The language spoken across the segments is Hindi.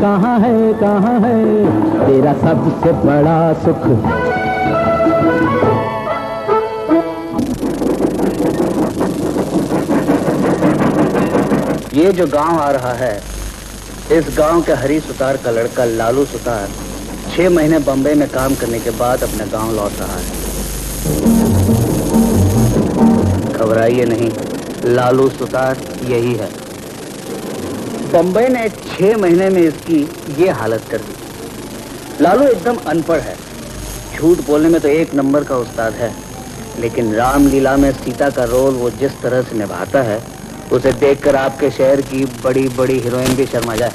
कहाँ है तेरा सबसे बड़ा सुख। ये जो गांव आ रहा है, इस गांव के हरी सुतार का लड़का लालू सुतार 6 महीने बम्बई में काम करने के बाद अपने गांव लौट रहा है। घबराइए नहीं, लालू सुतार यही है। बम्बई ने 6 महीने में इसकी ये हालत कर दी। लालू एकदम अनपढ़ है, झूठ बोलने में तो 1 नंबर का उस्ताद है, लेकिन रामलीला में सीता का रोल वो जिस तरह से निभाता है, उसे देखकर आपके शहर की बड़ी बड़ी हीरोइन भी शर्मा जाए।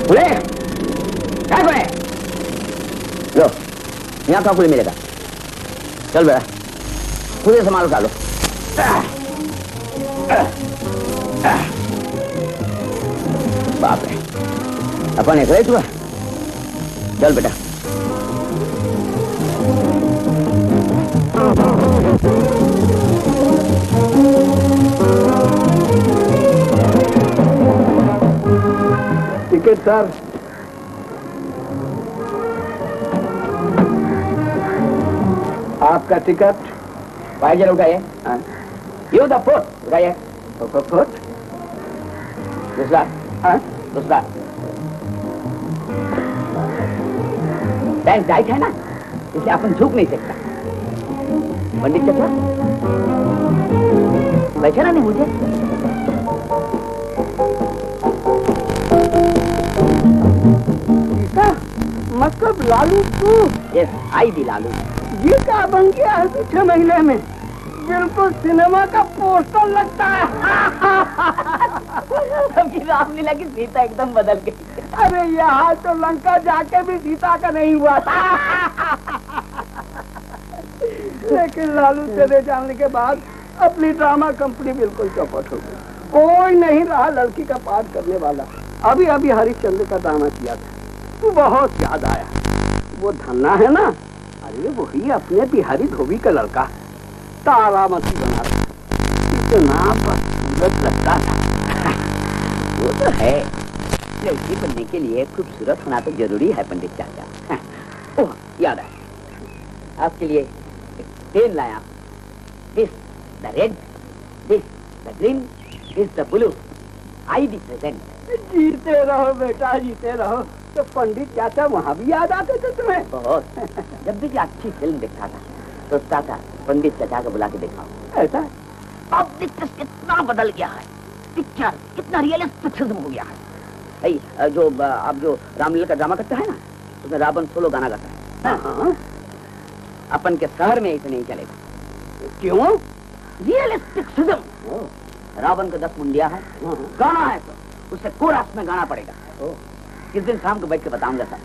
बोले क्या बोले? लो यहाँ का फूल मिलेगा। चल बेटा पूरे सामान उठा लो। बाप रे अपन एक रही। चल बेटा टिकट सर। आपका टिकट। भाई जरा उठाइए। यू द फोर्थ उठाइए। फोर्थ दूसरा। दूसरा बैंक टाइट है ना, इसलिए अपन झुक नहीं सकता। पंडित चचा पहचाना नहीं मुझे? मतलब लालू तू? यस आई दी लालू। ये क्या बन गया है 6 महीने में? बिल्कुल सिनेमा का पोस्टर लगता है। सबकी रामलीला की सीता एकदम बदल गई। अरे यहाँ तो लंका जाके भी सीता का नहीं हुआ था। लेकिन लालू चले जाने के बाद अपनी ड्रामा कंपनी बिल्कुल चौपट हो गई। कोई नहीं रहा लड़की का पाठ करने वाला। अभी अभी हरिश्चंद्र का ड्रामा किया था, तो बहुत याद आया। वो धन्ना है ना, अरे वही अपने बिहारी धोबी का लड़का तारामती बना था। इतना खूबसूरत लगता था। वो तो है, लड़की बनने के लिए खूबसूरत होना तो जरूरी है पंडित चाचा। ओह याद है, आपके लिए एक पेन लाया। This the red, this the green, this the blue. I the present. जीते रहो बेटा, जीते रहो। तो पंडित चाचा वहाँ भी याद आते थे तुम्हें? बहुत। जब भी अच्छी फिल्म देखता था सोचता था पंडित चाचा को बुला के दिखाओ। ऐसा अब पिक्चर कितना बदल गया है, पिक्चर कितना रियलिस्टिक फिल्म हो गया है। जो अब जो रामलीला का ड्रामा करता है ना, उसमें रावण सोलो गाना गाता है। अपन के शहर में इसे नहीं चलेगा। क्यों? Realistic film. रावण का 10 मुंडिया है, गाना है तो उसे कोरस में गाना पड़ेगा। किस दिन शाम को बैठ के बताऊंगा सर।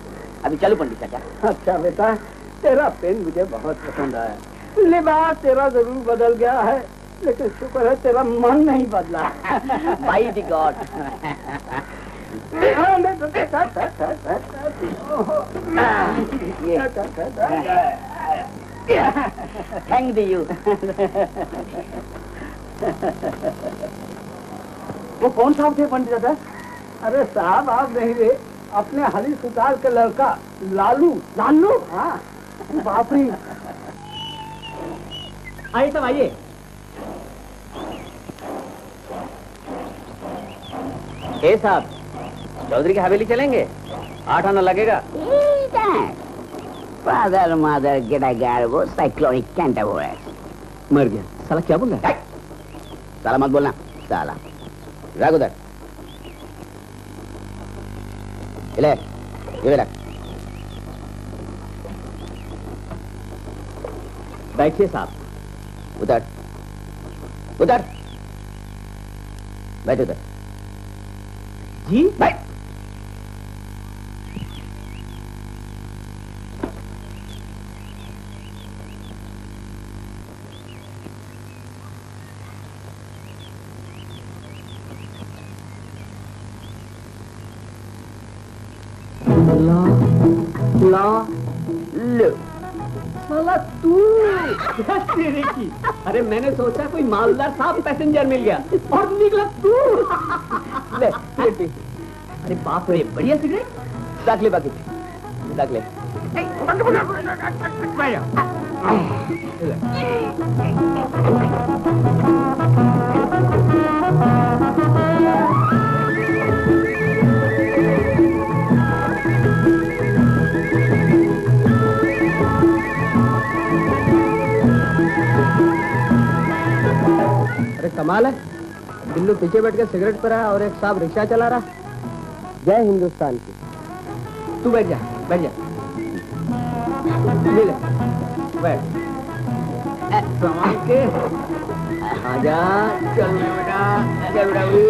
अभी चलो पंडित चाचा। अच्छा बेटा, तेरा पेन मुझे बहुत पसंद आया। लिबास तेरा जरूर बदल गया है, लेकिन शुक्र है तेरा मन नहीं बदला। By the God. Thank you. वो कौन साहब थे पंडित चाचा? अरे साहब आप नहीं रे, अपने हरी सुतार के लड़का लालू। लालू? हाँ। बाप रे। आइए सब आइए। ए साहब, चौधरी की हवेली चलेंगे? 8 आना लगेगा। फादर मदर गिटार वो साइक्लोनिक कैंटावोरस। मर गया साला। क्या बोल रहा है? साला मत बोलना साला। रख उधर। ये रख। बैठिए साहब। उधर उधर बैठ। उधर जी बैठ। ला ला लो साला तू तेरे की। अरे मैंने सोचा कोई मालदार साहब पैसेंजर मिल गया और निकला तू। ले अरे बाप रे, बढ़िया सिगरेट। रख ले बाकी, रख ले। अरे कमाल है, बिल्लू पीछे बैठ के सिगरेट पर रहा और एक साहब रिक्शा चला रहा। जय हिंदुस्तान की। तू बैठ जा, बैठ जा। ले ले, बैठ। संभाल के आजा। चल बेटा, चल बेटा भी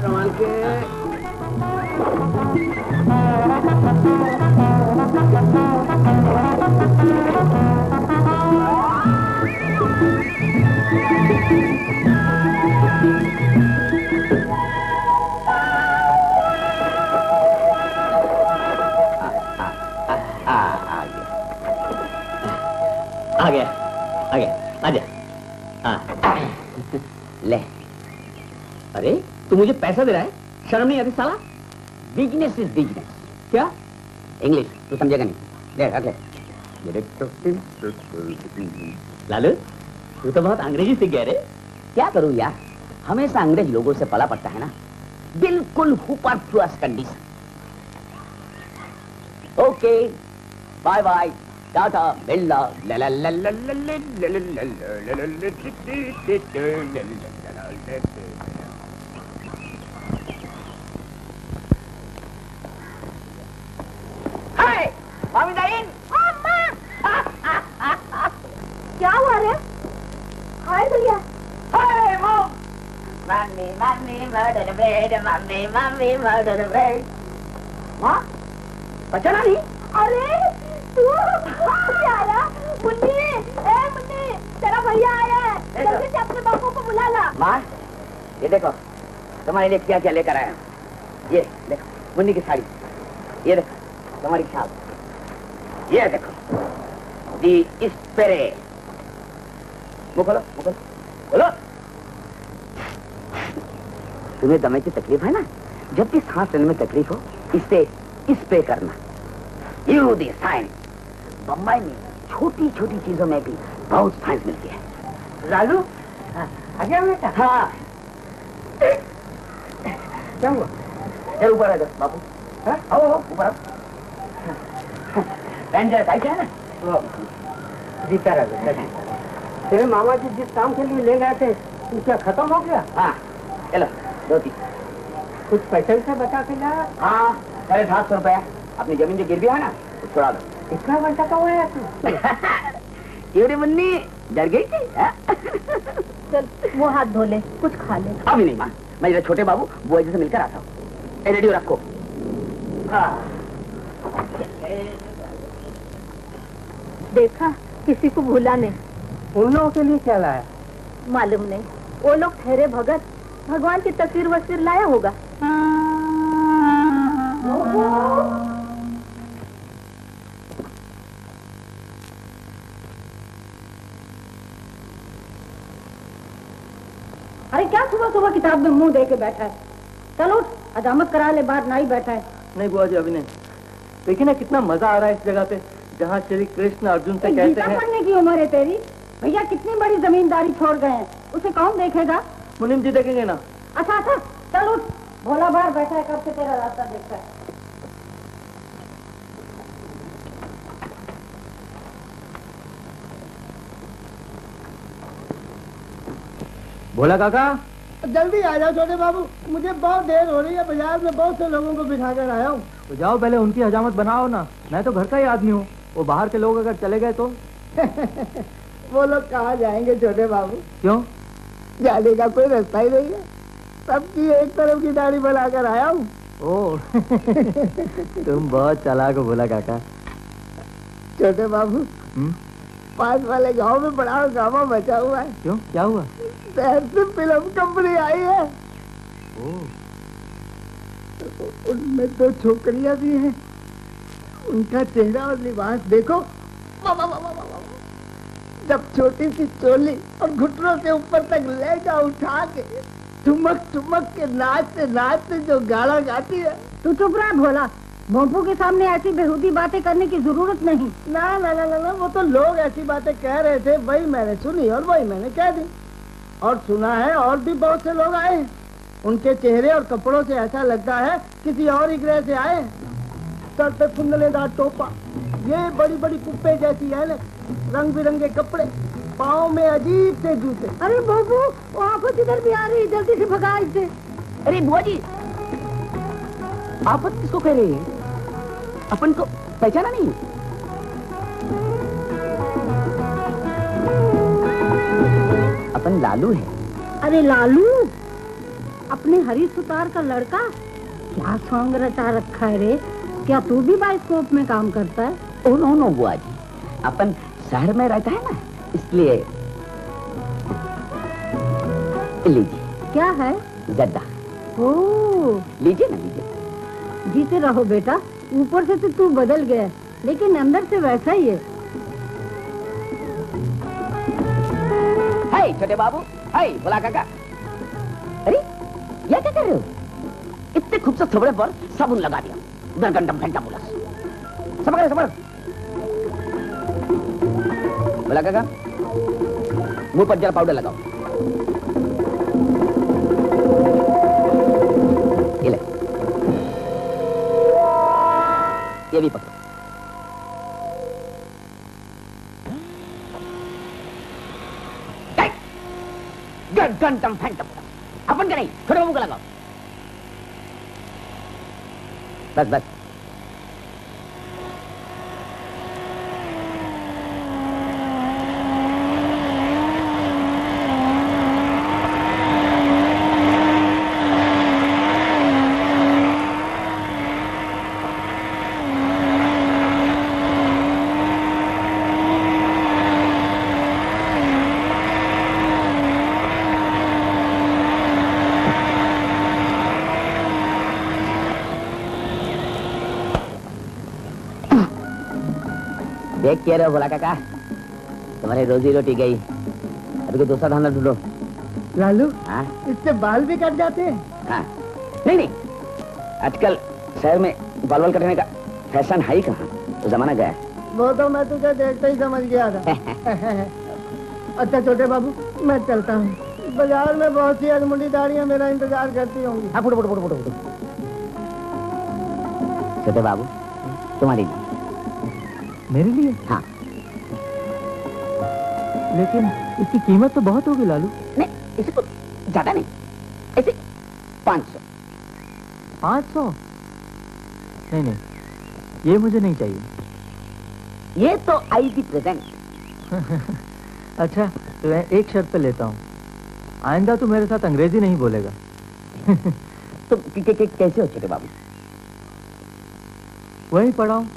संभाल के। आ गया, आ गया, आजा। हाँ ले। अरे तू मुझे पैसा दे रहा है, शर्म नहीं आती साला? Business is business. क्या? इंग्लिश तू समझेगा नहीं। ले रख ले। लालू तू तो बहुत अंग्रेजी सीख गया रे। क्या करूं यार, हमेशा अंग्रेज लोगों से पला पड़ता है ना। बिल्कुल हुपरफ्लुअस condition. Okay bye bye, tata बिल्ला। हाय मामी दाइन। क्या हुआ रे? हाय भैया। Hi mom. Mummy mummy murder bread, mummy mummy murder bread. माँ पहचाना नहीं? अरे तू क्या आया? मुन्नी, ए मुन्नी, तेरा भैया आया है। जल्दी से अपने बापू को बुला ला। माँ ये देखो तुम्हारे लिए क्या क्या लेकर आया। ये देखो मुन्नी की साड़ी, ये देखो तुम्हारी शाल, ये देखो दी स्प्रे। मुँह खोलो, मुँह खोलो, खोलो। तुम्हें दमे की तकलीफ है ना, जब भी सांस लेने में तकलीफ हो इससे स्प्रे करना। You the science. बम्बई में छोटी छोटी चीजों में भी बहुत साइंस मिलती है। लालू आ गया बेटा। हाँ क्या हुआ? चल ऊपर आ जाओ बाबू। आओ आओ ऊपर आओ। रेंजर बाइक है ना, जीता रहा। तेरे मामा जी जिस काम के लिए ले गए थे वो क्या खत्म हो गया? हाँ चलो दो तीन। कुछ पैसे से बचा के ला। हाँ 750 रुपया। अपनी जमीन जो गिर भी है ना वो छुड़ा दो। इतना बंटा का हुआ है तू? क्यों रे मुन्नी, डर गई थी? चल वो हाथ धो ले, कुछ खा ले। अभी नहीं माँ, मैं जरा छोटे बाबू बुआ जी से मिलकर आता हूँ। रेडियो रखो। देखा, किसी को भूला नहीं। उन लोगों के लिए क्या लाया? मालूम नहीं, वो लोग ठहरे भगत, भगवान की तस्वीर वस्वीर लाया होगा। अरे क्या सुबह सुबह किताब में मुंह दे के बैठा है? चलो हजामत करा ले, बाहर ना ही बैठा है। नहीं बुआ जी अभी नहीं। देखिए ना कितना मजा आ रहा है इस जगह पे, जहाँ श्री कृष्ण अर्जुन से कहते गीता हैं। पढ़ने की उम्र है तेरी? भैया कितनी बड़ी जमींदारी छोड़ गए हैं, उसे कौन देखेगा? मुनीम जी देखेंगे ना। अच्छा अच्छा चल उठ, भोला बाहर बैठा है, कब से तेरा रास्ता देखता है। भोला काका जल्दी आ जाओ छोटे बाबू, मुझे बहुत देर हो रही है। बाजार में बहुत से लोगों को बिठा कर आया हूँ। तो जाओ पहले उनकी हजामत बनाओ ना, मैं तो घर का ही आदमी हूँ। वो बाहर के लोग अगर चले गए तो? वो लोग कहाँ जाएंगे छोटे बाबू? क्यों? जाने का कोई रास्ता ही नहीं है। सबकी एक तरफ की दाढ़ी बनाकर आया हूँ। ओ तुम बहुत चालाक हो भोला काका। छोटे बाबू पास वाले गांव में बड़ा ड्रामा मचा हुआ है। क्यों, क्या हुआ? शहर से फिल्म कंपनी आई है। उनमें दो छोकरियां भी हैं। उनका चेहरा और लिबास देखो, जब छोटी सी चोली और घुटनों से ऊपर तक लहंगा उठा के ठुमक ठुमक के नाचते नाचते जो गाना गाती है। तू चुप रहा भोला, भोंपू के सामने ऐसी बेहूदी बातें करने की जरूरत नहीं। ना ना ना ना ना, वो तो लोग ऐसी बातें कह रहे थे, वही मैंने सुनी और वही मैंने कह दी। और सुना है और भी बहुत से लोग आए हैं, उनके चेहरे और कपड़ों से ऐसा लगता है किसी और ही ग्रह से आए। सर पे कुंडलेदार टोपा, ये बड़ी बड़ी कुप्पे जैसी है, रंग बिरंगे कपड़े, पाँव में अजीब से जूते। अरे भोंपू, वो आफत इधर भी आ रही, जल्दी से भगा इसे। अरे बुआ जी, आफत किसको कह रही है? अपन को पहचाना नहीं? अपन लालू है। अरे लालू, अपने हरी सुतार का लड़का? क्या सॉन्ग रचा रखा है रे? क्या तू भी बाइस्कोप में काम करता है? ओ नो नो बुआ जी, अपन शहर में रहता है ना, इसलिए। लीजिए। क्या है? जद्दा। ओ, लीजिए ना, लीजिए। जीते रहो बेटा, ऊपर से तो तू बदल गया, लेकिन अंदर से वैसा ही है। हाय छोटे बाबू, हाय भोला काका। अरे ये क्या कर रहे हो? इतने खूबसूरत थोबड़े पर साबुन लगा दिया, गंडम फेंटामुलस। समझ समझ। भोला काका, मुंह पर जरा पाउडर लगाओ। ये ले, ये भी पकड़ो। गंडम फेंटामुलस। अपन का नहीं, छोटे बाबू का लगाओ। बस बस। देख क्या रहे हो भोला काका, तुम्हारी रोजी रोटी गई। अभी कोई दूसरा धंधा ढूंढो। लालू, हाँ इससे बाल भी कट जाते हैं? हाँ, नहीं नहीं, आजकल शहर में बाल बाल कटने का फैशन है ही कहाँ, तो जमाना गया है। वो तो मैं तुझे देखते ही समझ गया था। अच्छा छोटे बाबू, मैं चलता हूँ। बाजार में बहुत सी अधमुंडी दाढ़ियाँ मेरा इंतजार करती होंगी। हाँ, फुटो फुटो फुटो फुटो। छोटे बाबू, तुम्हारी लिए। मेरे लिए? हाँ। लेकिन इसकी कीमत तो बहुत होगी लालू। नहीं, इसे तो ज्यादा नहीं, ऐसे 500। 500? नहीं नहीं, ये मुझे नहीं चाहिए। ये तो आई थी प्रेजेंट। अच्छा, तो मैं एक शर्त पे लेता हूँ, आइंदा तू मेरे साथ अंग्रेजी नहीं बोलेगा। तो कैसे हो छोटे बाबू? वहीं पढ़ा हूँ,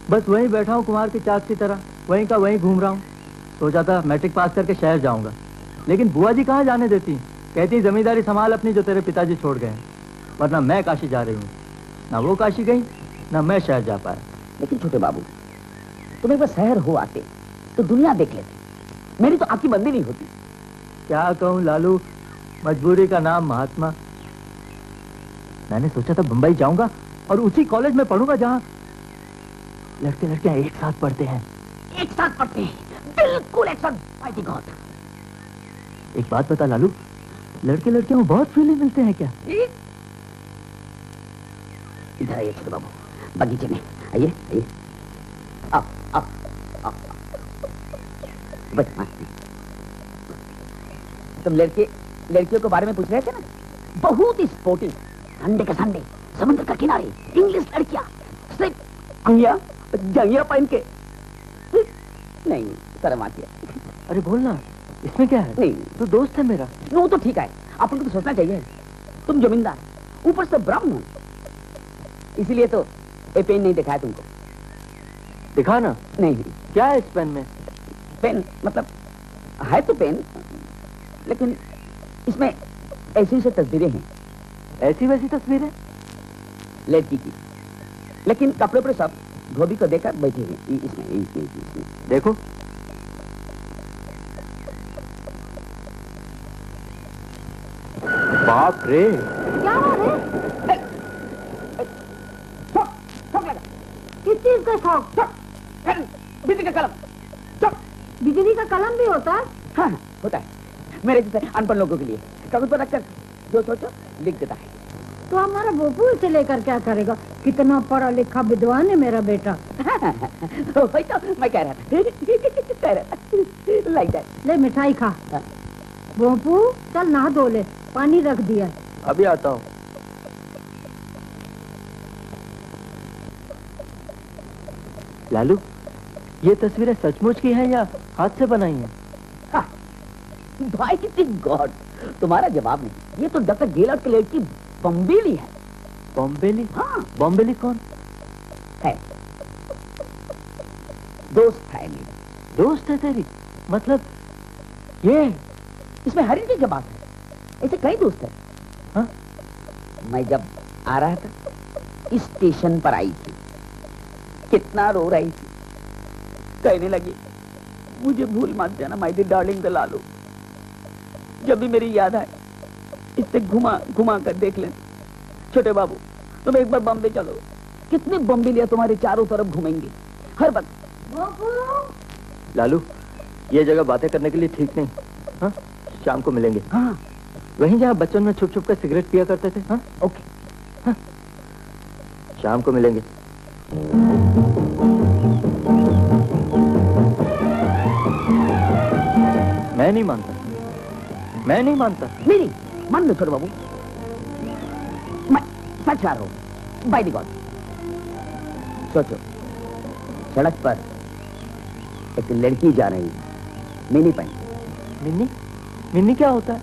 बस वहीं बैठा हूँ कुमार की चाक की तरह, वहीं का वहीं घूम रहा हूँ। सोचा था मैट्रिक पास करके शहर जाऊंगा, लेकिन बुआ जी कहाँ जाने देती, कहती जमींदारी संभाल अपनी जो तेरे पिताजी छोड़ गए, वरना मैं काशी जा रही हूँ। ना वो काशी गई, ना मैं शहर जा पाया। लेकिन छोटे बाबू, तुम एक बार शहर हो आते तो दुनिया देख लेते, मेरी तो आपकी बंदी नहीं होती। क्या कहूँ लालू, मजबूरी का नाम महात्मा। मैंने सोचा था बंबई जाऊंगा और उसी कॉलेज में पढ़ूंगा जहाँ लड़के लड़कियां एक साथ पढ़ते हैं। एक साथ पढ़ते हैं, बिल्कुल एक साथ। एक बात बता लालू, लड़के लड़कियों में बहुत फ्रीली मिलते हैं क्या? इधर आइए छोटे बाबू, बगीचे में आइए आइए। आओ आओ आओ। बस तुम लड़कियों के बारे में पूछ रहे थे ना, बहुत ही स्पोर्टिव, संडे का संडे समुद्र का किनारे, इंग्लिश लड़कियां, सिर्फ जंगिया पहन के। नहीं, शर्म आती है। अरे बोलना, इसमें क्या है? नहीं, तो दोस्त है मेरा। वो तो ठीक है, आपको तो सोचना चाहिए। तुम जमींदार, ऊपर से ब्राह्मण, इसीलिए तो ये पेन नहीं दिखाया तुमको। दिखा ना। नहीं, क्या है इस पेन में? पेन मतलब है तो पेन, लेकिन इसमें ऐसी से तस्वीरें हैं। ऐसी वैसी तस्वीरें? लड़की की, लेकिन कपड़े पर सब धोबी को देखकर बैठे हैं। इसमें देखो, बाप रे, क्या हुआ रे? किस चीज का शौक? बिजली का कलम। बिजली का कलम भी होता है? हाँ होता है, मेरे जैसे अनपढ़ लोगों के लिए कागज पर रखकर जो सोचो लिख देता है। तो हमारा बोपू इसे लेकर क्या करेगा? कितना पढ़ा लिखा विद्वान है मेरा बेटा। वही तो मैं कह रहा था। Like that. ले मिठाई खा। बोपू चल नहा धो ले, पानी रख दिया। अभी आता हूँ। लालू, ये तस्वीरें सचमुच की हैं या हाथ से बनाई हैं? भाई गॉड, तुम्हारा जवाब नहीं। ये तो डॉक्टर गेलर्ट के लड़की बम्बेली है। बॉम्बेली? हाँ। बॉम्बेली कौन है? दोस्त है मेरा। दोस्त है तेरी? मतलब ये? इसमें हर चीज का बात है, ऐसे कई दोस्त है। हाँ? मैं जब आ रहा था स्टेशन पर आई थी, कितना रो रही थी, कहने लगी मुझे भूल मत जाना my dear darling the Lalu. जब भी मेरी याद आए इससे घुमा घुमा कर देख लें। छोटे बाबू तुम एक बार बॉम्बे चलो, कितने बॉम्बेलिया तुम्हारे चारों तरफ घूमेंगे हर वक्त। लालू, ये जगह बातें करने के लिए ठीक नहीं। हाँ? शाम को मिलेंगे। हाँ वहीं जहाँ बच्चों में छुप छुप कर सिगरेट पिया करते थे। हाँ? ओके। हाँ? शाम को मिलेंगे। मैं नहीं मानता, मैं नहीं मानता। नहीं मान लो छोटे बाबू, मैं सच रहा हूं बाय द गॉड। सोचो, सड़क पर एक लड़की जा रही है, मिनी पहन। मिन्नी? मिन्नी क्या होता है?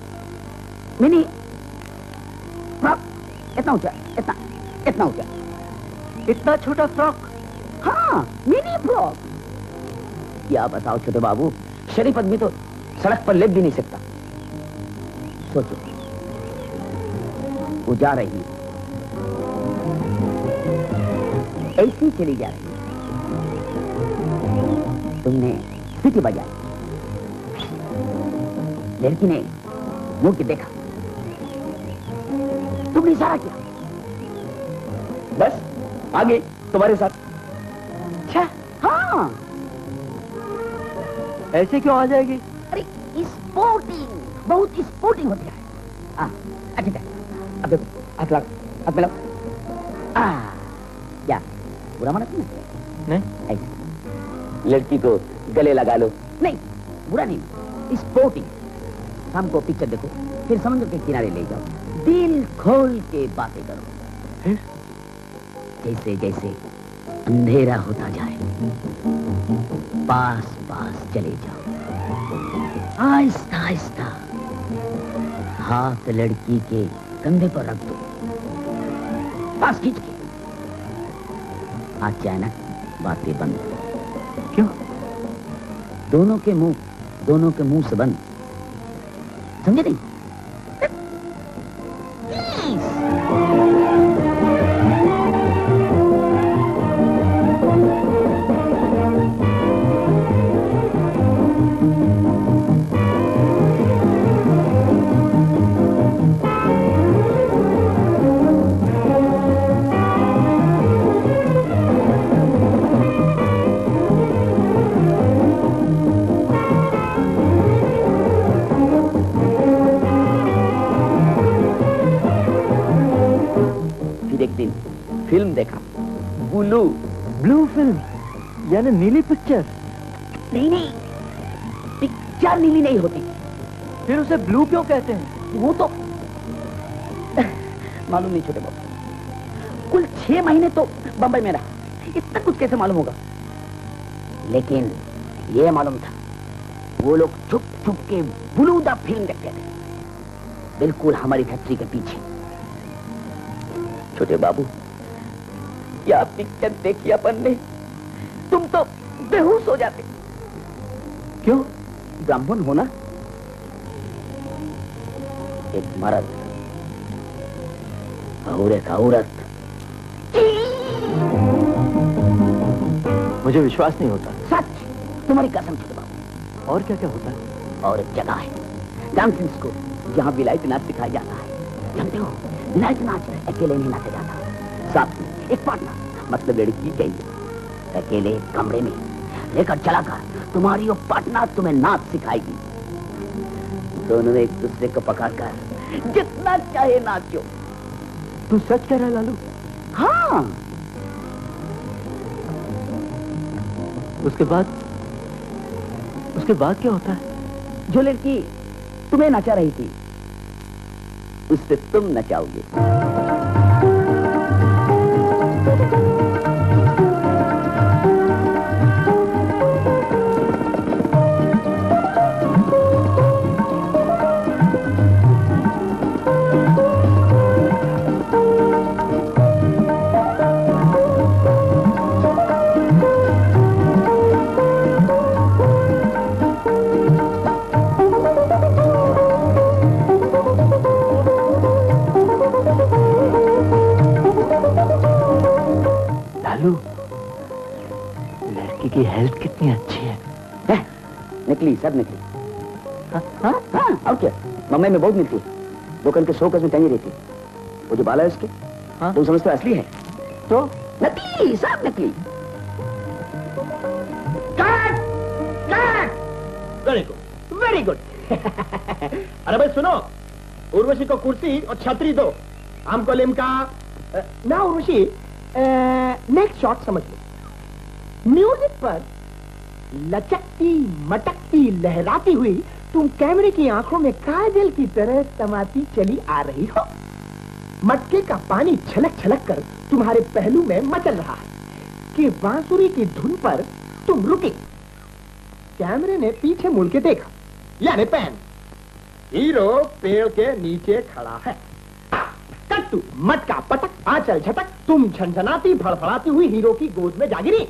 मिनी फ्रॉक, इतना ऊंचा, इतना ऊंचा। इतना छोटा फ्रॉक? हाँ मिनी फ्रॉक। क्या बताओ छोटे बाबू, शरीफ आदमी तो सड़क पर लेट भी नहीं सकता। सोचो, वो जा रही है, ऐसी चली जा रही है, तुमने सीटी बजाई, लड़की ने मुड़ के देखा, तुमने इशारा किया, बस आगे तुम्हारे साथ। अच्छा हाँ, ऐसे क्यों आ जाएगी? अरे स्पोर्टिंग, बहुत स्पोर्टिंग होती है। अच्छा अब देखो, हाथ मिलाओ। क्या बुरा माना तुमने? नहीं। ऐसे लड़की को गले लगा लो। नहीं बुरा नहीं, स्पोर्टिंग। शाम को पिक्चर देखो, फिर समुद्र के किनारे ले जाओ, दिल खोल के बातें करो। फिर जैसे जैसे अंधेरा होता जाए, पास पास चले जाओ, आहिस्ता आहिस्ता हाथ लड़की के कंधे पर रख दो, पास खींच के। अचानक बातें बंद। क्यों? दोनों के मुंह से बंद, समझे नहीं? फिल्म देखा, ब्लू फिल्म, यानी नीली पिक्चर? नहीं, पिक्चर नीली नहीं होती। फिर उसे ब्लू क्यों कहते हैं? वो तो मालूम नहीं छोटे बाबू, कुल 6 महीने तो बंबई में रहा, इतना कुछ कैसे मालूम होगा। लेकिन ये मालूम था, वो लोग छुप छुप के ब्लू द फिल्म देखते थे, बिल्कुल हमारी फैक्ट्री के पीछे। छोटे बाबू, क्या पिक्चर देखी अपन ने, तुम तो बेहोश हो जाते। क्यों? ब्राह्मण होना, एक मर्द और एक औरत। मुझे विश्वास नहीं होता। सच, तुम्हारी कसम छोटे बाबू। और क्या क्या होता है? और एक जगह है, डांसिंग स्कूल, जहाँ विलायती नाच सिखाया जाता है। जानते हो, नाइट नाच अकेले नहीं नाचा जाता, साथ में एक पार्टनर मतलब लड़की चाहिए। अकेले कमरे में लेकर चलाकर तुम्हारी वो पार्टनर तुम्हें नाच सिखाएगी। दोनों एक दूसरे को पकड़कर जितना चाहे नाचो। तू सच कह रहा है लालू? हाँ। उसके बाद क्या होता है? जो लड़की तुम्हें नचा रही थी उससे तुम नचाओगे। लड़की की हेल्थ कितनी अच्छी है। निकली, सब निकली। हाँ, और क्या, मुंबई में बहुत मिलती है। दुकान के 100 गज में टंगी रहती है। वो जो बाला है उसके, तुम समझते हो असली है? तो नकली, सब नकली। Very good, very good. अरे भाई सुनो, उर्वशी को कुर्सी और छतरी दो, हमको लिमका। ना उर्वशी, नेक्स्ट शॉट समझ लो। म्यूजिक पर लचकती मटकती लहराती हुई तुम कैमरे की आंखों में काजल की तरह समाती चली आ रही हो। मटके का पानी छलक छलक कर तुम्हारे पहलू में मचल रहा है कि बांसुरी की धुन पर तुम रुके। कैमरे ने पीछे मुड़ के देखा, यानी पैन। हीरो पेड़ के नीचे खड़ा है। कट्टू, मटका पटक, आंचल झटक, तुम झनझनाती फड़फड़ाती हुई हीरो की गोद में जा गिरी।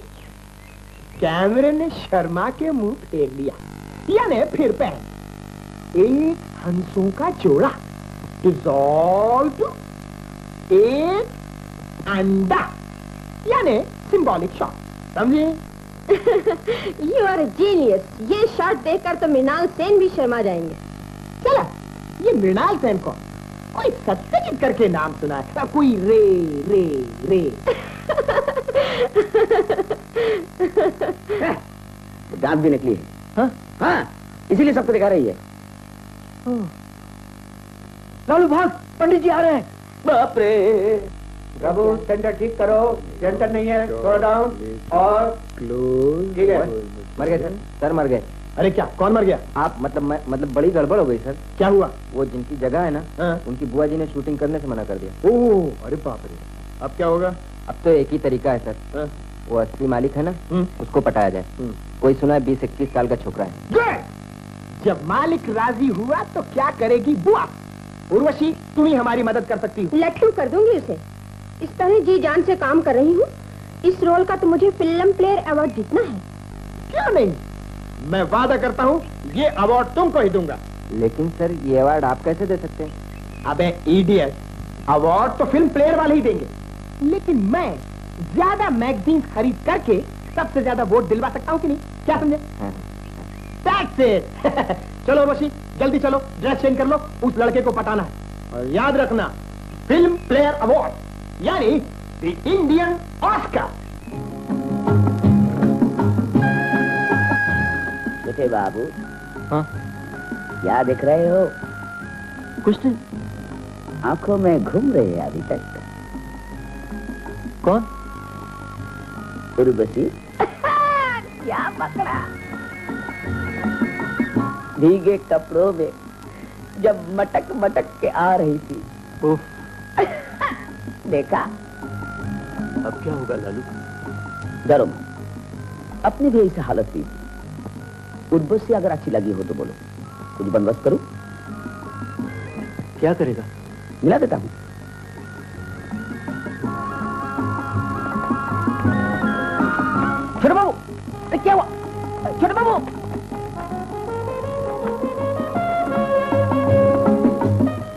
कैमरे ने शर्मा के मुंह फेर लिया, यानी फिर पैन। एक हंसों का जोड़ा डिसॉल्व, एक अंडा, यानी सिंबॉलिक शॉट। समझे? You are a genius. ये शॉट देखकर तो मृणाल सेन भी शर्मा जाएंगे। चला, ये मृणाल सेन को कोई सत्यजित करके नाम सुना है, कोई रे रे रे। दांत भी निकली है। हाँ, इसीलिए सबको दिखा रही है। लालू भाग, पंडित जी आ रहे हैं। बाप रे। प्रभु, सेंटर ठीक करो, सेंटर नहीं है, थोड़ा डाउन और क्लोज। ठीक है। मर गए सर, मर गए। अरे क्या, कौन मर गया? आप मतलब बड़ी गड़बड़ हो गई सर। क्या हुआ? वो जिनकी जगह है ना, उनकी बुआ जी ने शूटिंग करने से मना कर दिया। ओह, अरे बाप रे। अब क्या होगा? अब तो एक ही तरीका है सर, वो असली मालिक है ना, उसको पटाया जाए। कोई सुना है 20-21 साल का छोकरा है। जब मालिक राजी हुआ तो क्या करेगी बुआ? उर्वशी, तुम ही हमारी मदद कर सकती हो। लट्ठू कर दूंगी उसे। इस तरह जी जान से काम कर रही हूँ, इस रोल का तो मुझे फिल्म प्लेयर अवार्ड जीतना है। क्यों नहीं, मैं वादा करता हूँ ये अवार्ड तुमको ही दूंगा। लेकिन सर, ये अवार्ड आप कैसे दे सकते हैं? अबे इडियट, अवार्ड तो फिल्म प्लेयर वाले ही देंगे, लेकिन मैं ज्यादा मैगजीन खरीद करके सबसे ज्यादा वोट दिलवा सकता हूँ कि नहीं? क्या समझे? That's it। चलो उर्वशी, जल्दी चलो, ड्रेस चेंज कर लो, उस लड़के को पटाना है। और याद रखना, फिल्म प्लेयर अवार्ड यानी द इंडियन ऑस्कर। बेटे बाबू, हाँ? क्या दिख रहे हो? कुछ नहीं। आंखों में घूम रहे हैं अभी तक। कौन? उर्वशी। क्या पकड़ा? भीगे कपड़ों में जब मटक मटक के आ रही थी। देखा? अब क्या होगा लालू? डरो मत, अपनी भी ऐसी हालत हुई थी। उर्वशी अगर अच्छी लगी हो तो बोलो, कुछ बंदोबस्त करूं? क्या करेगा? मिला देता हूं। छोटे बाबू, क्या हुआ? छोटे बाबू,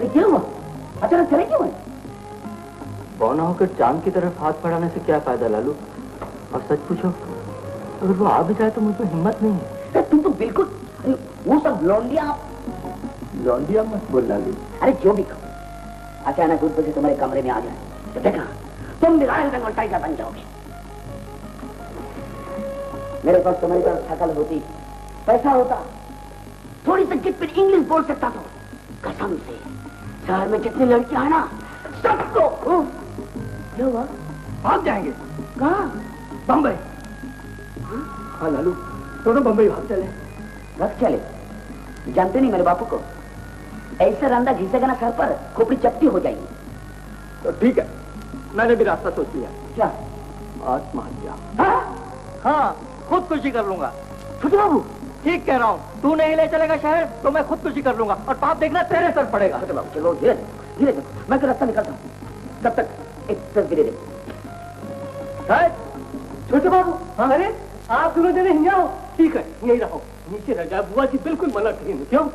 क्या हुआ? अचानक चले क्यों? बौना होकर चांद की तरफ हाथ बढ़ाने से क्या फायदा लालू? और सच पूछो, अगर वो आ भी जाए तो मुझे हिम्मत नहीं है। तुम तो बिल्कुल, वो सब लौंडिया मत बोल लालू। अरे जो भी कहो, अचानक उर्वशी तुम्हारे कमरे में आ जाए तो देखना तुम निराश बंगाल टाइगर बन जाओगे। मेरे पास तुम्हारी तरफ शकल होती, पैसा होता, थोड़ी सी गिफ्ट में इंग्लिश बोल सकता था, कसम से शहर में जितनी लड़कियां हैं ना सबको क्या हुआ भाग जाएंगे। कहाँ? बम्बई। हाँ लालू, दोनों बम्बई भाग चले। बस चले, जानते नहीं मेरे बापू को, ऐसा रंदा घिसेगा ना सर पर खोपड़ी चपटी हो जाएगी। तो ठीक है, मैंने भी रास्ता सोच लिया। क्या? आत्महत्या। हाँ, खुदकुशी कर लूंगा। छोटे बाबू ठीक कह रहा हूँ, तू नहीं ले चलेगा शहर तो मैं खुदकुशी कर लूंगा और पाप देखना तेरे सर पड़ेगा। छोटे बाबू चलो धीरे धीरे चलो, मैं तो रास्ता निकलता हूँ, तब तक एक तस्वीर दे। छोटे बाबू, हाँ अरे आप दोनों जने यहाँ हो। ठीक है, यही रहो, नीचे रह जाए, बुआ जी बिल्कुल मना करेंगे। क्यों?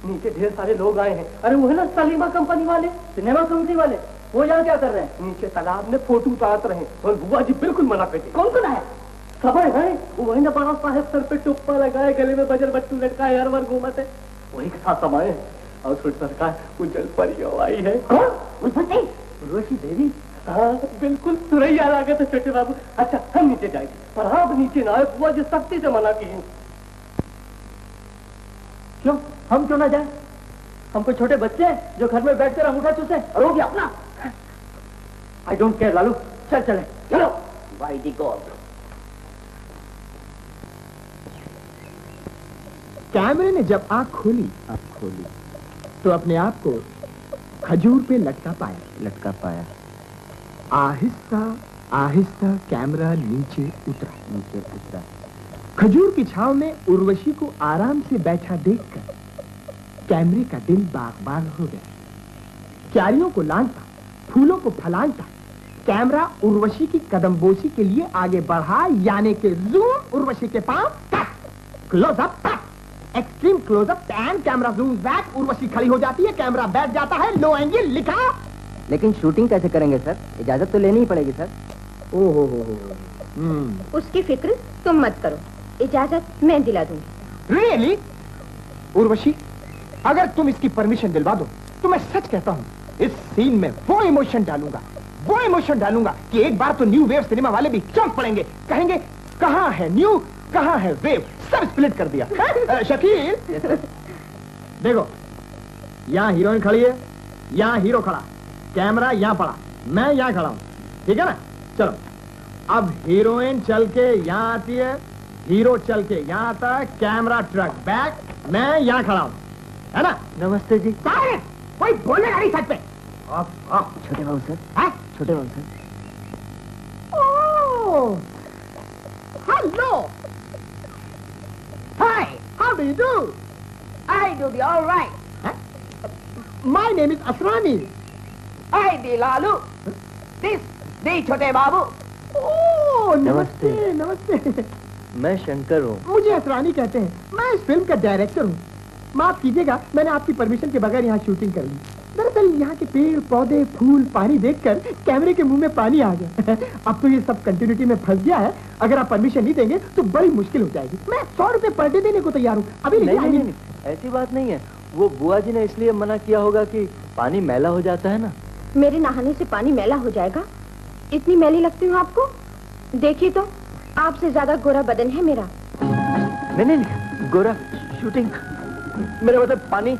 नीचे ढेर सारे लोग आए हैं। अरे वो है ना सलीमा कंपनी वाले, सिनेमा कंपनी वाले, वो यहाँ क्या कर रहे हैं? नीचे तालाब में फोटो उतार रहे हैं और बुआ जी बिल्कुल मना करते। कौन कौन है? सब है, वही ना बड़ा साहब सर पे टुप्पा लगाए, गले में बजर बट्टू लटकाए, हर बार घूमते, वही के साथ समाये हैं। और सरकार उज्जवल परियों आई है। उर्वशी देवी? हाँ बिल्कुल, सुरैया लागत है छोटे बाबू। अच्छा हम नीचे जाएंगे, पर आप नीचे ना आए, बुआ जी सख्ती से मना की है। क्यों? हम क्यों ना जाए? हमको छोटे बच्चे हैं जो घर में बैठकर अंगूठा चूसे। रोगे अपना। आई डोंट केयर लालू, चल चले। चलो बाय दी गॉड। कैमरे ने जब आंख खोली तो अपने आप को खजूर पे लटका पाया। आहिस्ता आहिस्ता कैमरा नीचे उतरा। खजूर की छांव में उर्वशी को आराम से बैठा देखकर कैमरे का दिल बाग हो गया। क्यारियों को लांघता, फूलों को फलांगता कैमरा उर्वशी की कदमबोसी के लिए आगे बढ़ा, यानी कि जूम, उर्वशी के पांव cut, closeup, extreme closeup and camera zoom back, Urvashi खड़ी हो जाती है, कैमरा बैठ जाता है, लो एंगल लिखा। लेकिन शूटिंग कैसे करेंगे सर? इजाजत तो लेनी ही पड़ेगी सर। ओहो उसकी फिक्र तुम मत करो, इजाजत मैं दिला दूंगी। रियली? उर्वशी, अगर तुम इसकी परमिशन दिलवा दो तो मैं सच कहता हूँ इस सीन में वो इमोशन डालूंगा कि एक बार तो न्यू वेव सिनेमा वाले भी चौंक पड़ेंगे, कहेंगे कहाँ है न्यू, कहाँ है वेव, सब स्प्लिट कर दिया। शकील देखो, यहाँ हीरोइन खड़ी है, यहाँ हीरो खड़ा, कैमरा यहाँ पड़ा, मैं यहाँ खड़ा हूँ, ठीक है ना? चलो अब हीरोइन चल के यहाँ आती है, हीरो चल के यहाँ आता है, कैमरा ट्रक बैक, मैं यहाँ खड़ा हूँ, है ना? नमस्ते जी। कोई बोलने वाली सच पे। छोटे बाबू सर, छोटे बाबू sir. Oh, hello, hi, how do you do? I do the all right. My name is Asrani. I the Lalu. This the छोटे बाबू। ओह नमस्ते। नमस्ते। मैं शंकर हूँ। मुझे असरानी कहते हैं, मैं इस फिल्म का डायरेक्टर हूँ। माफ कीजिएगा, मैंने आपकी परमिशन के बगैर यहाँ शूटिंग कर ली। दरअसल यहाँ के पेड़ पौधे फूल पानी देखकर कैमरे के मुंह में पानी आ गया। अब तो ये सब कंटिन्यूटी में फंस गया है, अगर आप परमिशन नहीं देंगे तो बड़ी मुश्किल हो जाएगी। मैं 100 रुपए पर डे देने को तैयार हूँ। अभी नहीं, ऐसी बात नहीं है, वो बुआ जी ने इसलिए मना किया होगा कि पानी मैला हो जाता है ना। मेरे नहाने से पानी मैला हो जाएगा? इतनी मैली लगती हूँ आपको? देखिए तो, आपसे ज्यादा गोरा बदन है मेरा। नहीं, गोरा शूटिंग, मेरा मतलब पानी।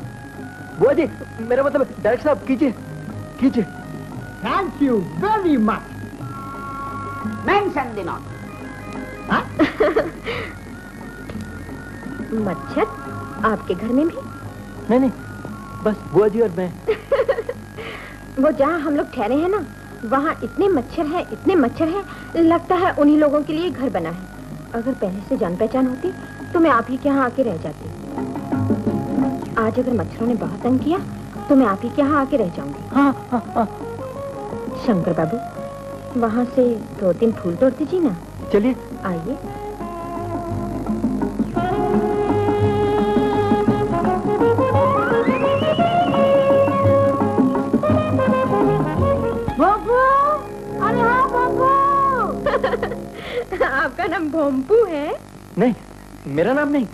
बुआ जी, मेरा मतलब डायरेक्टर साहब, कीजिए। Thank you very much. Mention the not. मच्छर आपके घर में भी? नहीं, बस बुआ जी और मैं। वो जहाँ हम लोग ठहरे हैं ना, वहाँ इतने मच्छर हैं, लगता है उन्हीं लोगों के लिए घर बना है। अगर पहले से जान पहचान होती तो मैं आप ही के यहाँ आके रह जाती। आज अगर मच्छरों ने बहुत तंग किया तो मैं आप ही के यहाँ आके रह जाऊंगी। हाँ। शंकर बाबू, वहाँ से 2-3 फूल तोड़ दीजिए ना। चलिए, आइए। बाबू, अरे हाँ बाबू। आपका नाम भोंपू है? नहीं, मेरा नाम नहीं,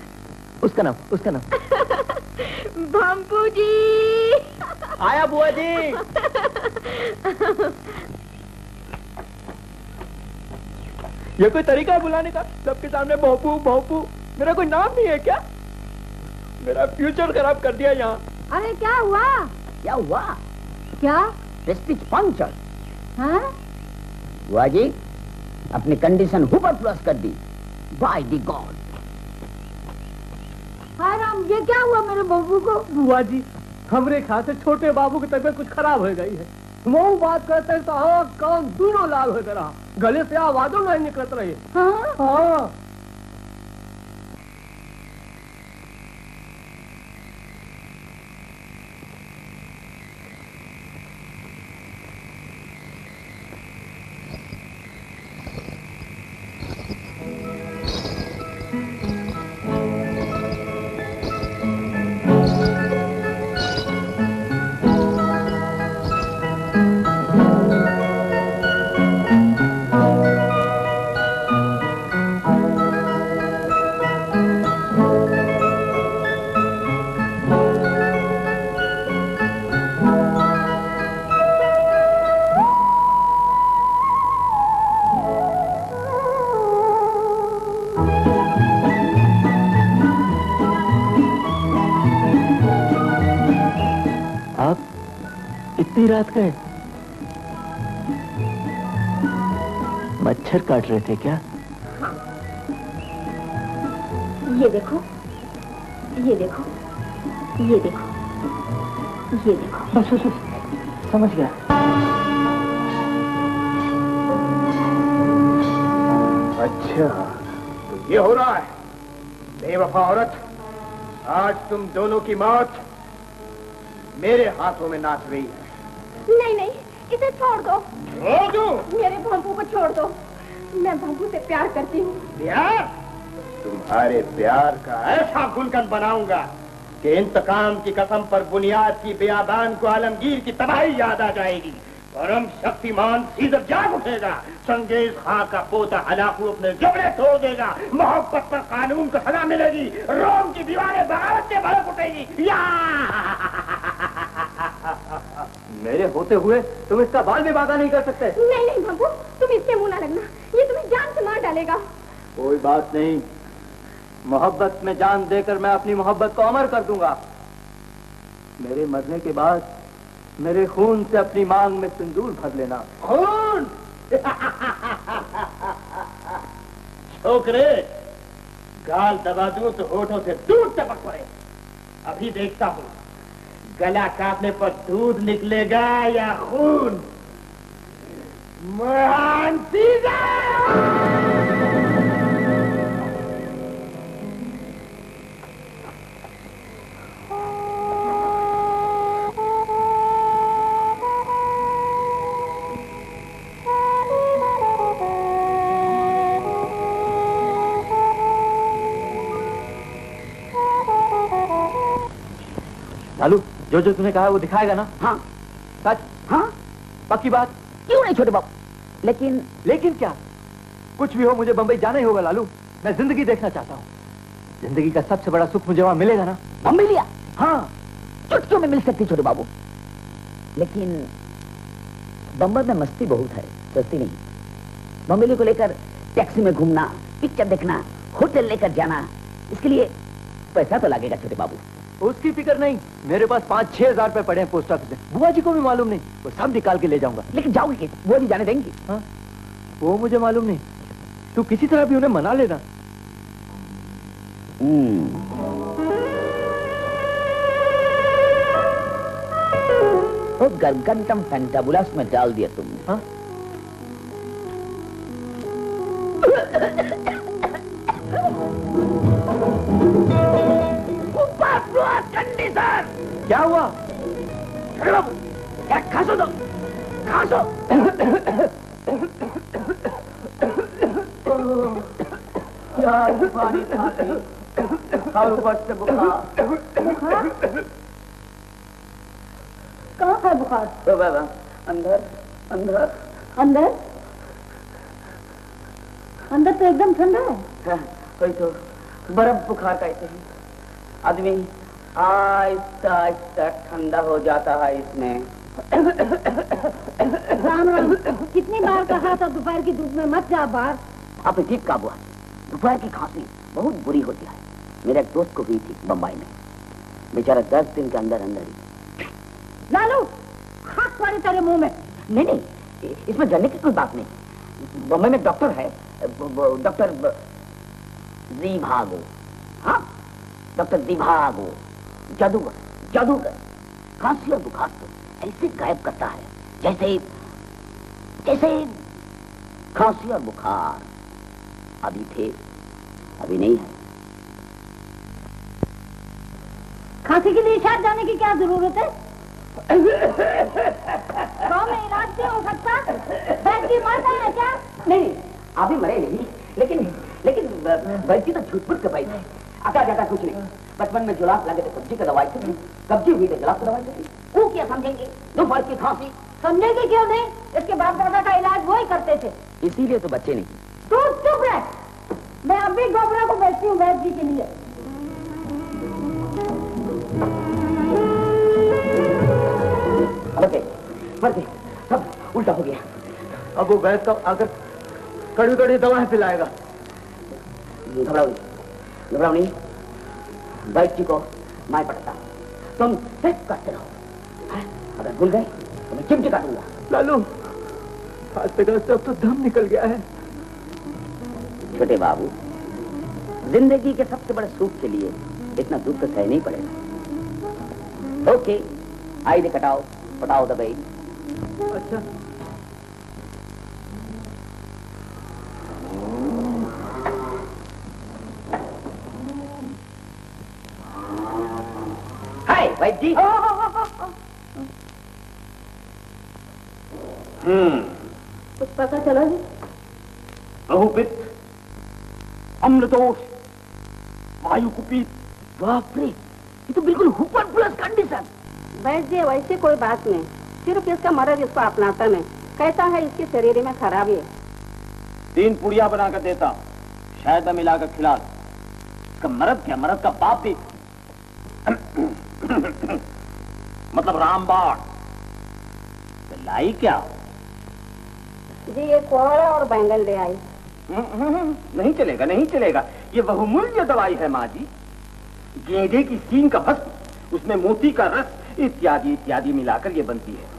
उसका नाम। भंपू जी। आया बुआ जी। ये कोई तरीका है बुलाने का? सबके सामने भोपू भोपू। मेरा कोई नाम नहीं है क्या? मेरा फ्यूचर खराब कर दिया यहाँ। अरे क्या हुआ? क्या हुआ? क्या? Prestige puncture. हाँ? बुआ जी अपनी कंडीशन हुपर प्लस कर दी। By the god. हाय राम, ये क्या हुआ मेरे बाबू को? बुआ जी हमरे ख्याल से छोटे बाबू की तबीयत कुछ खराब हो गई है। मुंह बात करते तो आँख कान दोनों लाल हो रहा, गले से आवाजों नहीं निकल रही। हाँ? हाँ। इतनी रात गए? मच्छर काट रहे थे क्या? हाँ। ये देखो, ये देखो, ये देखो, ये देखो। समझ गया। अच्छा तो ये हो रहा है। बेवफा औरत, आज तुम दोनों की मौत मेरे हाथों में नाच रही है। नहीं नहीं, इसे छोड़ दो। छोड़ दो? मेरे भंपू को छोड़ दो। मैं भंपू से प्यार करती हूँ। प्यार? तुम्हारे प्यार का ऐसा गुलकंद बनाऊंगा कि इंतकाम की कसम पर बुनियाद की बेआबान को आलमगीर की तबाही याद आ जाएगी। परम शक्तिमान सीधर जाग उठेगा। चंगेज खां का पोता हलाकू अपने जबड़े तोड़ देगा। मोहब्बत पर कानून को सजा मिलेगी। रोम की दीवारें बगावत से भड़क उठेगी। मेरे होते हुए तुम इसका बाल भी बांका नहीं कर सकते। नहीं नहीं भंपू, तुम इससे मुंह ना लगना, ये तुम्हें जान से मार डालेगा। कोई बात नहीं, मोहब्बत में जान देकर मैं अपनी मोहब्बत को अमर कर दूंगा। मेरे मरने के बाद मेरे खून से अपनी मांग में सिंदूर भर लेना। खून? छोकरे, गाल दबा दूं तो होठों से दूध टपक पड़े। अभी देखता हूँ गला काटने पर दूध निकलेगा या खून। महान सीजर! लालू, जो जो तूने कहा वो दिखाएगा ना? हाँ। सच? हाँ। पक्की बात? क्यों नहीं छोटे बाबू, लेकिन क्या? कुछ भी हो मुझे बंबई जाना ही होगा लालू। मैं जिंदगी देखना चाहता हूँ। जिंदगी का सबसे बड़ा सुख मुझे वहां मिलेगा ना। बम्बई लिया? हाँ। चुटकियों में मिल सकती छोटे बाबू, लेकिन बम्बई में मस्ती बहुत है, सस्ती नहीं। बम्बई को लेकर टैक्सी में घूमना, पिक्चर देखना, होटल लेकर जाना, इसके लिए पैसा तो लगेगा छोटे बाबू। उसकी फिक्र नहीं, मेरे पास 5-6 हजार रुपए पड़े हैं पोस्ट ऑफिस में। बुआ जी को भी मालूम नहीं, वो सब निकाल के ले जाऊंगा। लेकिन जाओगे कि वो नहीं जाने देंगे? हाँ? वो मुझे मालूम नहीं, तू किसी तरह भी उन्हें मना लेना। वो गर्गंतम फैंटाबुलस में डाल दिया तुमने। हाँ? कंडीशन क्या हुआ? क्या खासो दो, खासो। कहाँ है बुखार? अंदर अंदर अंदर? अंदर तो एकदम ठंडा है। कोई तो बर्फ बुखार कहते हैं। आदमी आहिस्ता आहिस्ता ठंडा हो जाता है इसमें। राम राम, कितनी बार कहा था दोपहर की धूप में मत जा बाहर। आपने ठीक कहा बुआ, दोपहर की खांसी बहुत बुरी होती है। मेरे एक दोस्त को हुई थी बम्बई में, बेचारा 10 दिन के अंदर अंदर ही। लालू, हाथ वाली तेरे मुंह में। नहीं नहीं, इसमें डरने की कोई बात नहीं। बम्बई में डॉक्टर है, डॉक्टर जीभागो। हाँ, डॉक्टर जीभागो जादूगर, जादूगर। खांसी और बुखार तो ऐसे गायब करता है जैसे जैसे खांसी और बुखार अभी थे अभी नहीं है। खांसी के लिए शहर जाने की क्या जरूरत है? गाँव में इलाज नहीं हो सकता? वैद्य मरता है क्या? नहीं, अभी मरे नहीं, लेकिन वैद्य तो झूठ मूठ के बैठे। आता जाता कुछ नहीं। बचपन में जुलाब लगे तो कब्जी का दवाई थी, कब्जी हुई तो जुलाब की दवाई थी। वो क्या समझेंगे? दोपहर की खांसी समझेंगे क्यों नहीं? इसके बाप दादा का इलाज वो ही करते थे। इसीलिए तो बच्चे नहीं। तू चुप रह, मैं अभी गोबरा को बेचती हूँ वैद्य के लिए। मर गए, सब उल्टा हो गया। अब वो वैद्य तो आकर कड़ी कड़ी दवाएं पिलाएगा। घबराओ नहीं, वैद्य जी को मैं पढ़ता, तुम सिर्फ करते रहो। अगर भूल गए तो मैं चिमटी काटूंगा। लालू, आस्ते आस्ते अब तो दम निकल गया है। छोटे बाबू, जिंदगी के सबसे बड़े सुख के लिए इतना दुख तो सहना ही पड़ेगा। ओके, आइए कटाओ, पटाओ दबाई। अच्छा, हाय वैद्य जी। कुछ पता चला जी? बहुपित्त, अम्लदोष, वायु कुपीत। बाप रे, ये तो बिल्कुल हुपर प्लस कंडीशन। वैद्य वैसे कोई बात नहीं, सिर्फ इसका मर्द इसको अपनाता नहीं, कहता है इसके शरीर में खराबी है। 3 पुड़िया बनाकर देता, शहद में मिलाकर खिला। इसका मर्द क्या, मर्द का बाप भी मतलब रामबाण। तो लाई क्या? जी ये कोहरा और बैंगन ले आई। नहीं चलेगा, नहीं चलेगा। ये बहुमूल्य दवाई है माँ जी। गेंडे की सींग का भस्म, उसमें मोती का रस इत्यादि इत्यादि मिलाकर ये बनती है।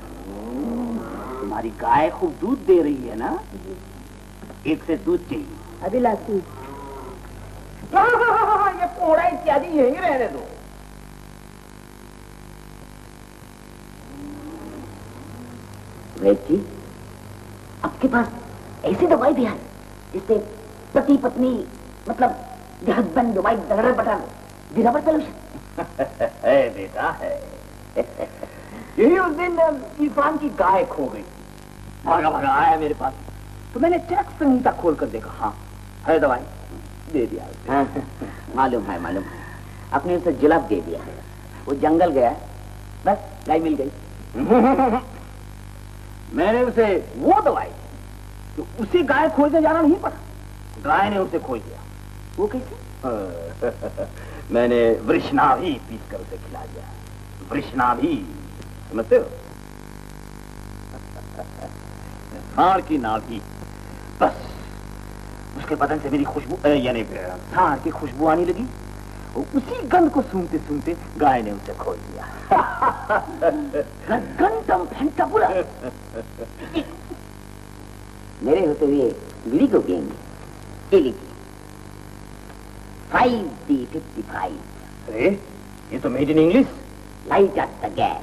तुम्हारी गाय खूब दूध दे रही है ना? एक से दूध चाहिए। अभी लाती हूँ। ये कोड़ा इत्यादि यही रहने दो। वैद्य जी, आपके पास ऐसी दवाई भी है जिससे पति पत्नी मतलब हस्बैंड वाइफ झगड़ा बटा विदाउट सॉल्यूशन? है बेटा, है। यही उस दिन इरफान की गाय खो गई, भागा भागा आया मेरे पास, तो मैंने चरक संहिता खोल कर देखा। हाँ, है दवाई, दे दिया। हाँ, मालूम है, मालूम है। आपने उसे जुलाब दे दिया, वो जंगल गया, बस गाय मिल गई। मैंने उसे वो दवाई तो उसी गाय खोजने जाना नहीं पड़ा, गाय ने उसे खोज लिया। वो कैसे? मैंने वृषनाभि पीस कर उसे खिला दिया। वृषनाभि समझते हो? सांड की नाभि। बस उसके बदन से मेरी खुशबू यानी सांड की खुशबू आने लगी। उसी गंध को सूंघते सूंघते गाय ने उसे खोज लिया। गंतम फंटापुरा। मेरे होते हुए गिली को गेंगे, ये लीजिए 5D55। अरे ये तो made in English. Light at the gas,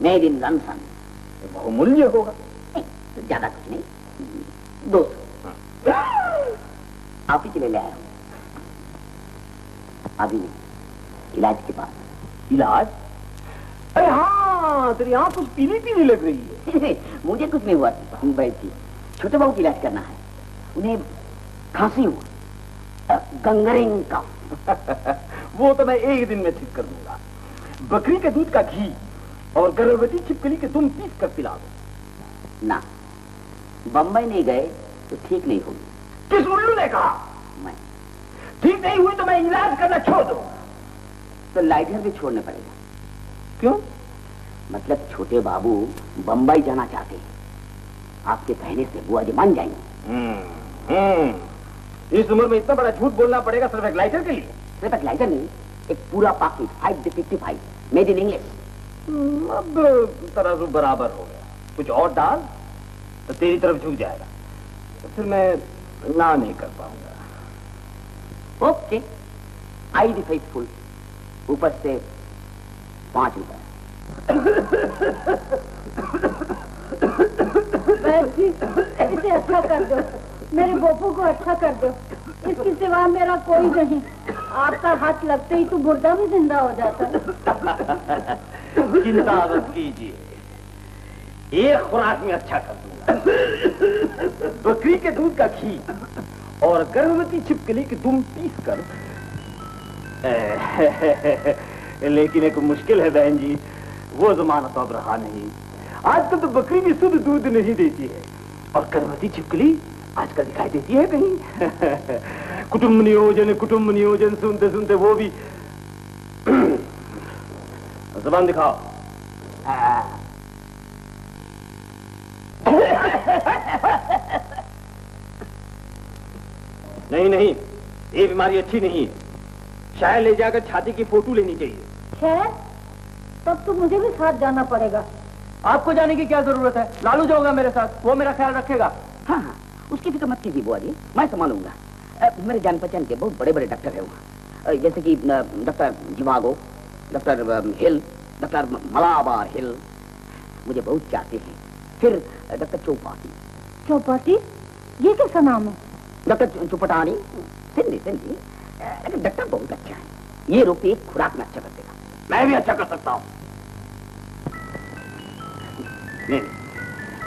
made in London. बहुमूल्य होगा। तो ज्यादा कुछ नहीं, 200। आप ही चले ले आया हूं। अभी इलाज के बाद। इलाज? अरे हाँ, तेरी आंख कुछ पीली पीली लग रही है। मुझे कुछ नहीं हुआ बैठी, छोटे बाबू का इलाज करना है। उन्हें खांसी हुआ, गंगरेंग का। वो तो मैं एक दिन में ठीक कर दूंगा। बकरी के दूध का घी और गर्भवती छिपकली के तुम पीस कर पिला दो। ना, बम्बई नहीं गए तो ठीक नहीं होगी। किस उल्लू ने कहा? मैं। ठीक नहीं हुई तो मैं इलाज करना छोड़ दूं। तो लाइटर भी छोड़ना पड़ेगा। क्यों? मतलब छोटे बाबू बंबई जाना चाहते हैं, आपके कहने से बुआ जी मान जाएंगे। इस उम्र में इतना बड़ा झूठ बोलना पड़ेगा सिर्फ एक लाइटर के लिए? सिर्फ एक लाइटर नहीं, एक पूरा पाकिट 555 मेड इन इंग्लिश। अब तराजू बराबर हो गया, कुछ और डाल तो तेरी तरफ झुक जाएगा, तो फिर मैं ना नहीं कर पाऊंगा। ओके, आई दी फेथफुल, ऊपर से 5 रुपए। इसे अच्छा कर दो, मेरे बोपू को अच्छा कर दो, इसके सिवा मेरा कोई नहीं। आपका हाथ लगते ही तो मुर्दा भी जिंदा हो जाता है। चिंता मत कीजिए, एक खुराक में अच्छा कर दूंगा। बकरी के दूध का घी और गर्भवती छिपकली के दुम पीस कर। लेकिन एक मुश्किल है बहन जी, वो जमाना तो अब रहा नहीं। आजकल तो बकरी भी शुद्ध दूध नहीं देती है, और गर्भवती छिपकली आजकल दिखाई देती है कहीं। कुटुंब नियोजन सुनते सुनते वो भी। ज़बान दिखाओ। नहीं, ये बीमारी अच्छी नहीं है, शायद ले जाकर छाती की फोटो लेनी चाहिए। खैर, तब तो मुझे भी साथ जाना पड़ेगा। आपको जाने की क्या जरूरत है? लालू जाओगा मेरे साथ, वो मेरा ख्याल रखेगा। हाँ, उसकी फिक्र मत कीजिए बुआ जी, मैं संभालूंगा। मेरे जान पहचान के बहुत बड़े बड़े डॉक्टर है वहाँ, जैसे कि डॉक्टर जिवागो, डॉक्टर हिल, डॉक्टर मलाबार हिल मुझे बहुत चाहते हैं। फिर डॉक्टर चौपाटी, ये कैसा नाम है? डॉक्टर चुपटानी, सिंधी, लेकिन डॉक्टर बहुत अच्छा है। ये रोटी एक खुराक में अच्छा कर देगा। मैं भी अच्छा कर सकता हूँ। नहीं,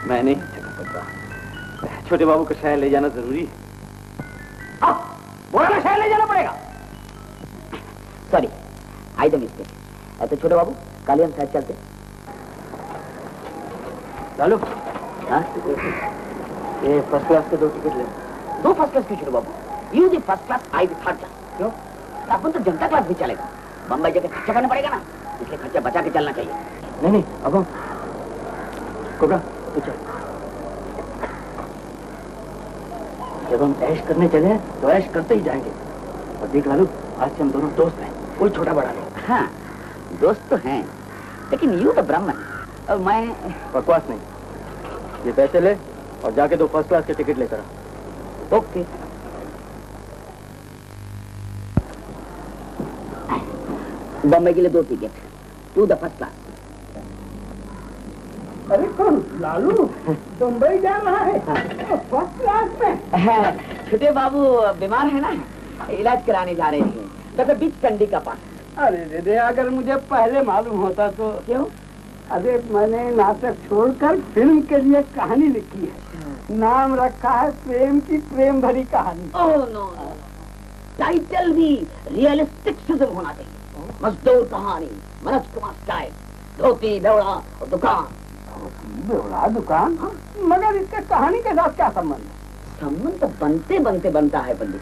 मैं नहीं अच्छा कर सकता। छोटे बाबू को शहर ले जाना जरूरी है। बोला शहर ले जाना पड़ेगा। Sorry, I the mistake. तो छोटे बाबू, कल हम शायद चलते। लालू, हाँ? ये फर्स्ट क्लास के 2 टिकट ले। 2 फर्स्ट क्लास क्यों छोटे बाबू? यू दी फर्स्ट क्लास, आई दी थर्ड क्लास। क्यों? अपन तो जनता क्लास भी चलेगा, बम्बई जाकर खर्चा करना पड़ेगा ना, इसलिए खर्चा बचा के चलना चाहिए। नहीं, अब हम कोबरा तो चल। जब हम ऐश करने चले तो ऐश करते ही जाएंगे। और देख लालू, आज से हम दोनों दोस्त हैं, कोई छोटा बड़ा नहीं। हाँ, दोस्त तो हैं, लेकिन यू तो ब्राह्मण और मैं। बकवास नहीं, ये पैसे ले और जाके 2 फर्स्ट क्लास के टिकट लेकर आ। ओके। बम्बई के लिए 2 टिकट, 2 द फर्स्ट क्लास। अरे कौन? लालू बम्बई जा रहा है फर्स्ट क्लास में? छोटे बाबू बीमार है ना, इलाज कराने जा रहे हैं डॉक्टर बीच कंडी का पास। अरे दे, अगर मुझे पहले मालूम होता तो। क्यों? अरे मैंने नाटक छोड़कर फिल्म के लिए कहानी लिखी है, नाम रखा है प्रेम की प्रेम भरी कहानी। ओह नो, टाइटल भी रियलिस्टिक फिल्म होना चाहिए। मजदूर कहानी, मनोज कुमार स्टाइल, धोती बेवड़ा और दुकान। बेवड़ा दुकान? मगर इसके कहानी के साथ क्या संबंध? संबंध तो बनते बनता है पंडित।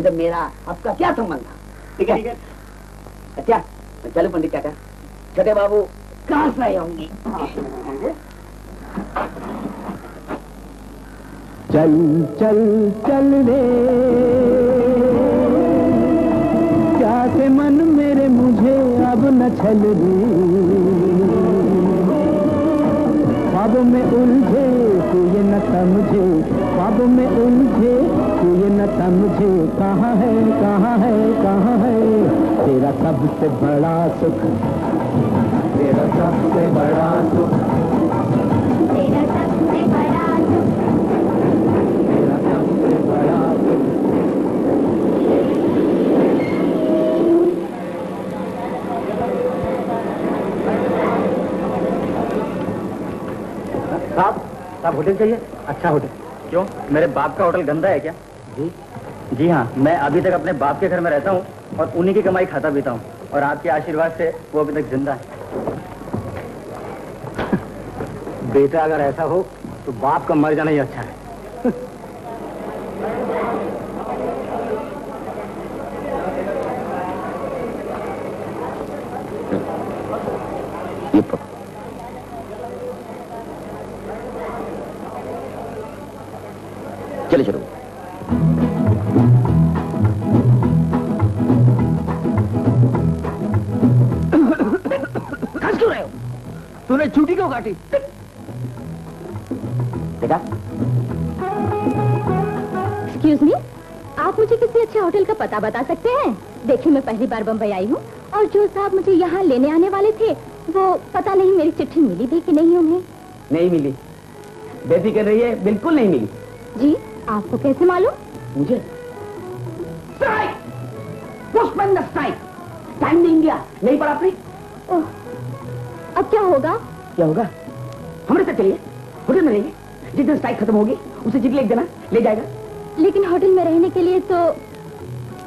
तो मेरा आपका क्या संबंध था? ठीक है। अच्छा चलो पंडित चाचा, छोटे बाबू कहाँ से आए होंगे? चल चल चल रे प्यासे मन मेरे, मुझे अब न छल रे। ख्वाबों में उलझे तू ये न समझे, ख्वाबों में उलझे तू ये न समझे। कहाँ है कहाँ है कहाँ है तेरा सबसे बड़ा सुख, तेरा सबसे बड़ा सुख, तेरा सबसे बड़ा सुख, तेरा सबसे बड़ा सुख। साहब होटल चाहिए? अच्छा होटल। क्यों, मेरे बाप का होटल गंदा है क्या? जी हाँ, मैं अभी तक अपने बाप के घर में रहता हूँ और उन्हीं की कमाई खाता पीता हूँ, और आपके आशीर्वाद से वो अभी तक जिंदा है। बेटा अगर ऐसा हो तो बाप का मर जाना ही अच्छा है। तूने छुट्टी क्यों काटी? बेटा, एक्सक्यूज मी, आप मुझे किसी अच्छे होटल का पता बता सकते हैं? देखिए, मैं पहली बार बम्बई आई हूँ और जो साहब मुझे यहाँ लेने आने वाले थे वो पता नहीं मेरी चिट्ठी मिली भी कि नहीं उन्हें। नहीं मिली। बेफिक्र रहिए, बिल्कुल नहीं मिली। जी, आपको कैसे मालूम? मुझे पोस्टमैन स्ट्राइक, टाइम नहीं दिया, नहीं पढ़ा आपने? ओह, अब क्या होगा? क्या होगा? हमारे साथ चलिए, होटल में रहेंगे। जिस दिन स्ट्राइक खत्म होगी उसे चिट्ठी लिख देना, ले जाएगा। लेकिन होटल में रहने के लिए तो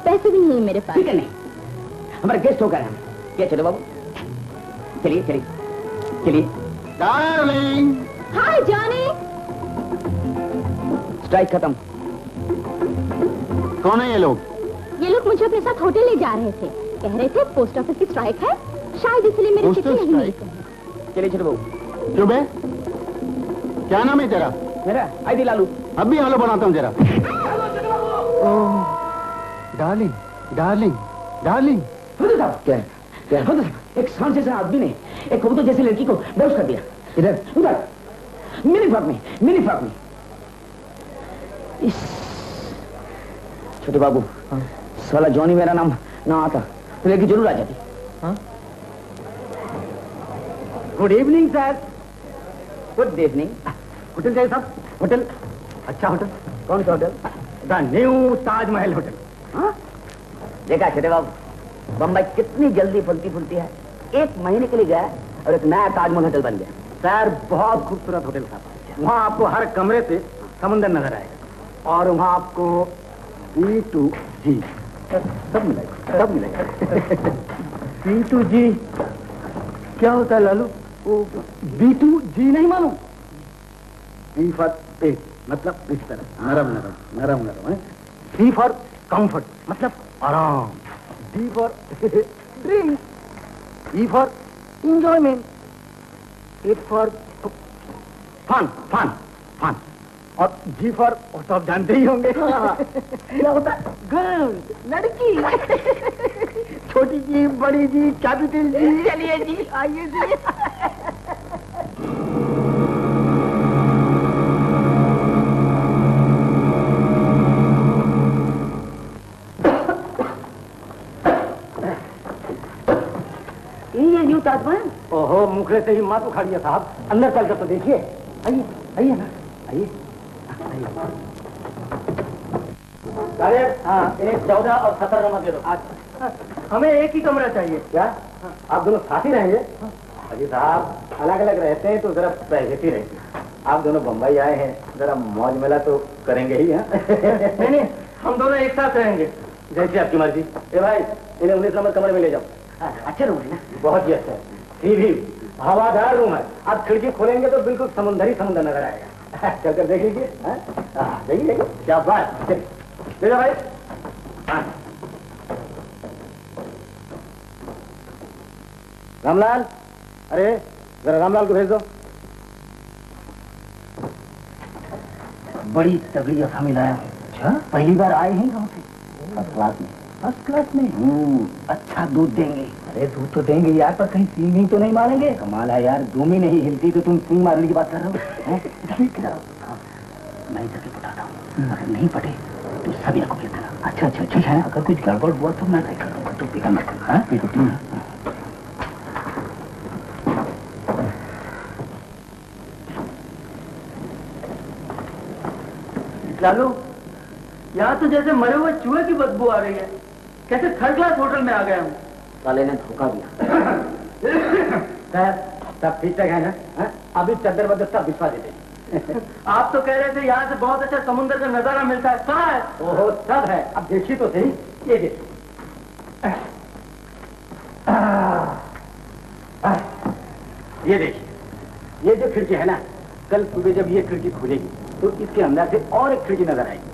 पैसे भी नहीं मेरे पास। ठीक है, नहीं, हमारा गेस्ट होकर हम क्या। चलो बाबू, चलिए चलिए चलिए। डार्लिंग, हाय जॉनी। स्ट्राइक खत्म। कौन है ये लोग? ये लोग मुझे अपने साथ होटल ले जा रहे थे। कह रहे थे पोस्ट ऑफिस की स्ट्राइक है, शायद इसलिए मेरी चिट्ठी नहीं मिली। चलिए छोटे बाबू। क्यों बे? क्या नाम है तेरा? मेरा आईडी लालू। अब भी आलू बनाता हूँ जरा। Darling, darling, darling. क्या है? क्या है? एक सांड जैसे आदमी ने एक कबूतर जैसी लड़की को बेहोश कर दिया। इधर उधर, मिनी फ्रॉक में, मिनी फ्रॉक में। छोटे बाबू, साला जॉनी मेरा नाम ना आता तो लड़की जरूर आ जाती। Good evening sir. Good evening. Hotel चाहिए साहब? होटल? अच्छा होटल? कौन सा hotel? The new Taj Mahal hotel. हाँ, देखा छोटे बाबू, बम्बई कितनी जल्दी फलती फूलती है। 1 महीने के लिए गया और एक नया ताजमहल होटल बन गया। सर बहुत खूबसूरत होटल साहब। वहाँ आपको हर कमरे से समुंदर नजर आएगा और वहाँ आपको B2G सब मिलेगा, सब मिलेगा। B2G क्या होता है लालू? वो B2G नहीं मालूम? B फॉर पेट, मतलब इस तरह नरम नरम नरम नरम है। C फॉर कंफर्ट, मतलब आराम। D for drink, E for enjoyment, F for fun fun fun, और G फॉर वो तो आप जानते ही होंगे। क्या होता है? गर्ल, लड़की। छोटी जी, बड़ी जी, कैपिटल जी। चलिए जी, आइए जी। ये न्यू ताजमहल। ओहो, मुखड़े से ही मात उखाड़िए साहब, अंदर चल कर तो देखिए। आइए आइए ना, आइए। अरे हाँ, एक 14 और 17 रमा दे दो। अच्छा, हमें एक ही कमरा चाहिए। क्या आप दोनों साथ ही रहेंगे? अजी साहब, अलग अलग रहते हैं तो जरा प्राइवेसी रहती है। आप दोनों बम्बई आए हैं, जरा मौज मेला तो करेंगे ही। नहीं नहीं, हम दोनों एक साथ रहेंगे, जैसे आपकी मर्जी। ए भाई, इन्हें 19 नंबर कमरे में ले जाओ। अच्छा रूम है ना? बहुत ही अच्छा है, सीधी हवादार रूम है। आप खिड़की खोलेंगे तो बिल्कुल समुंदर ही समुंदर नजर आएगा। चलकर देख लीजिए। देखिए, क्या बात। चलिए भाई। रामलाल, अरे जरा रामलाल को भेज दो। बड़ी तगड़ी असामी लाया। अच्छा, पहली बार आए हैं गाँव से? फर्स्ट क्लास में। फर्स्ट क्लास में? अच्छा दूध देंगे। अरे दूध तो देंगे यार, पर कहीं सींग तो नहीं मारेंगे? कमाल है यार, दूम ही नहीं हिलती तो तुम सींग मारने की बात कर रहे हो? मैं इधर बताता हूँ, अगर नहीं पटे तो सभी को भेज देना। अच्छा अच्छा ठीक है, अगर कुछ गड़बड़ हुआ तो मैं नहीं करूँगा, तो फिक्र मत करना। लालू, यहाँ तो जैसे मरे हुए चूहे की बदबू आ रही है। कैसे थर्ड क्लास होटल में आ गया हूँ? साले ने धोखा दिया। सब ठीक ठाक है ना? अभी चद्दर बदर सब बिछवा देते। आप तो कह रहे थे यहाँ से बहुत अच्छा समुद्र का नजारा मिलता है। कहाँ है? ओहो, सब है। अब देखिए तो सही, ये देखिए। ये देखिए, ये जो खिड़की है ना, कल सुबह जब ये खिड़की खुलेगी तो इसके अंदर से और एक खिड़की नजर आएगी।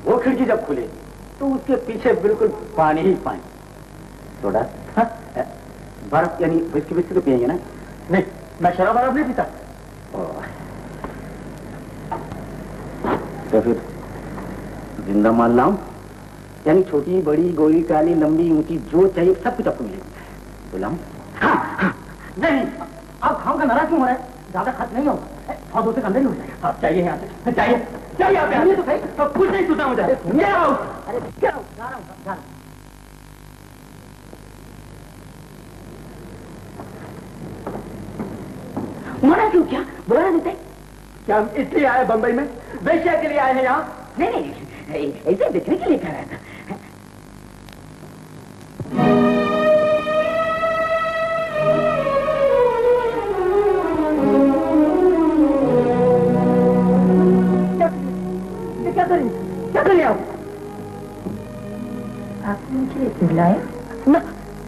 वो खिड़की जब खुलेगी तो उसके पीछे बिल्कुल पानी ही पानी। सोडा, बर्फ यानी विस्की विस्की तो पिएंगे ना? नहीं, मैं शराब वराब नहीं पीता। तो फिर जिंदा माल लाऊं? यानी छोटी बड़ी गोली काली लंबी ऊंची जो चाहिए सब कुछ आपको मिलेगी। बुलाऊं? हाँ, हाँ, नहीं, अब खाऊंगा, नाराज क्यों हो रहा है? ज्यादा खर्च नहीं होगा, 100-200 के अंदर ही हो जाएगा। आप चाहिए यहाँ से, चाहिए चाहिए आप यहाँ तो सही, तो कुछ नहीं सुना मुझे। अरे क्या जा रहा हूँ। मना क्यों? क्या बोला देते? क्या हम इसलिए आए बंबई में? वेश्या के लिए आए हैं यहाँ? नहीं, ऐसे देखने के लिए कह रहा था। क्या करिए आप? आपने मुझे बुलाया? ना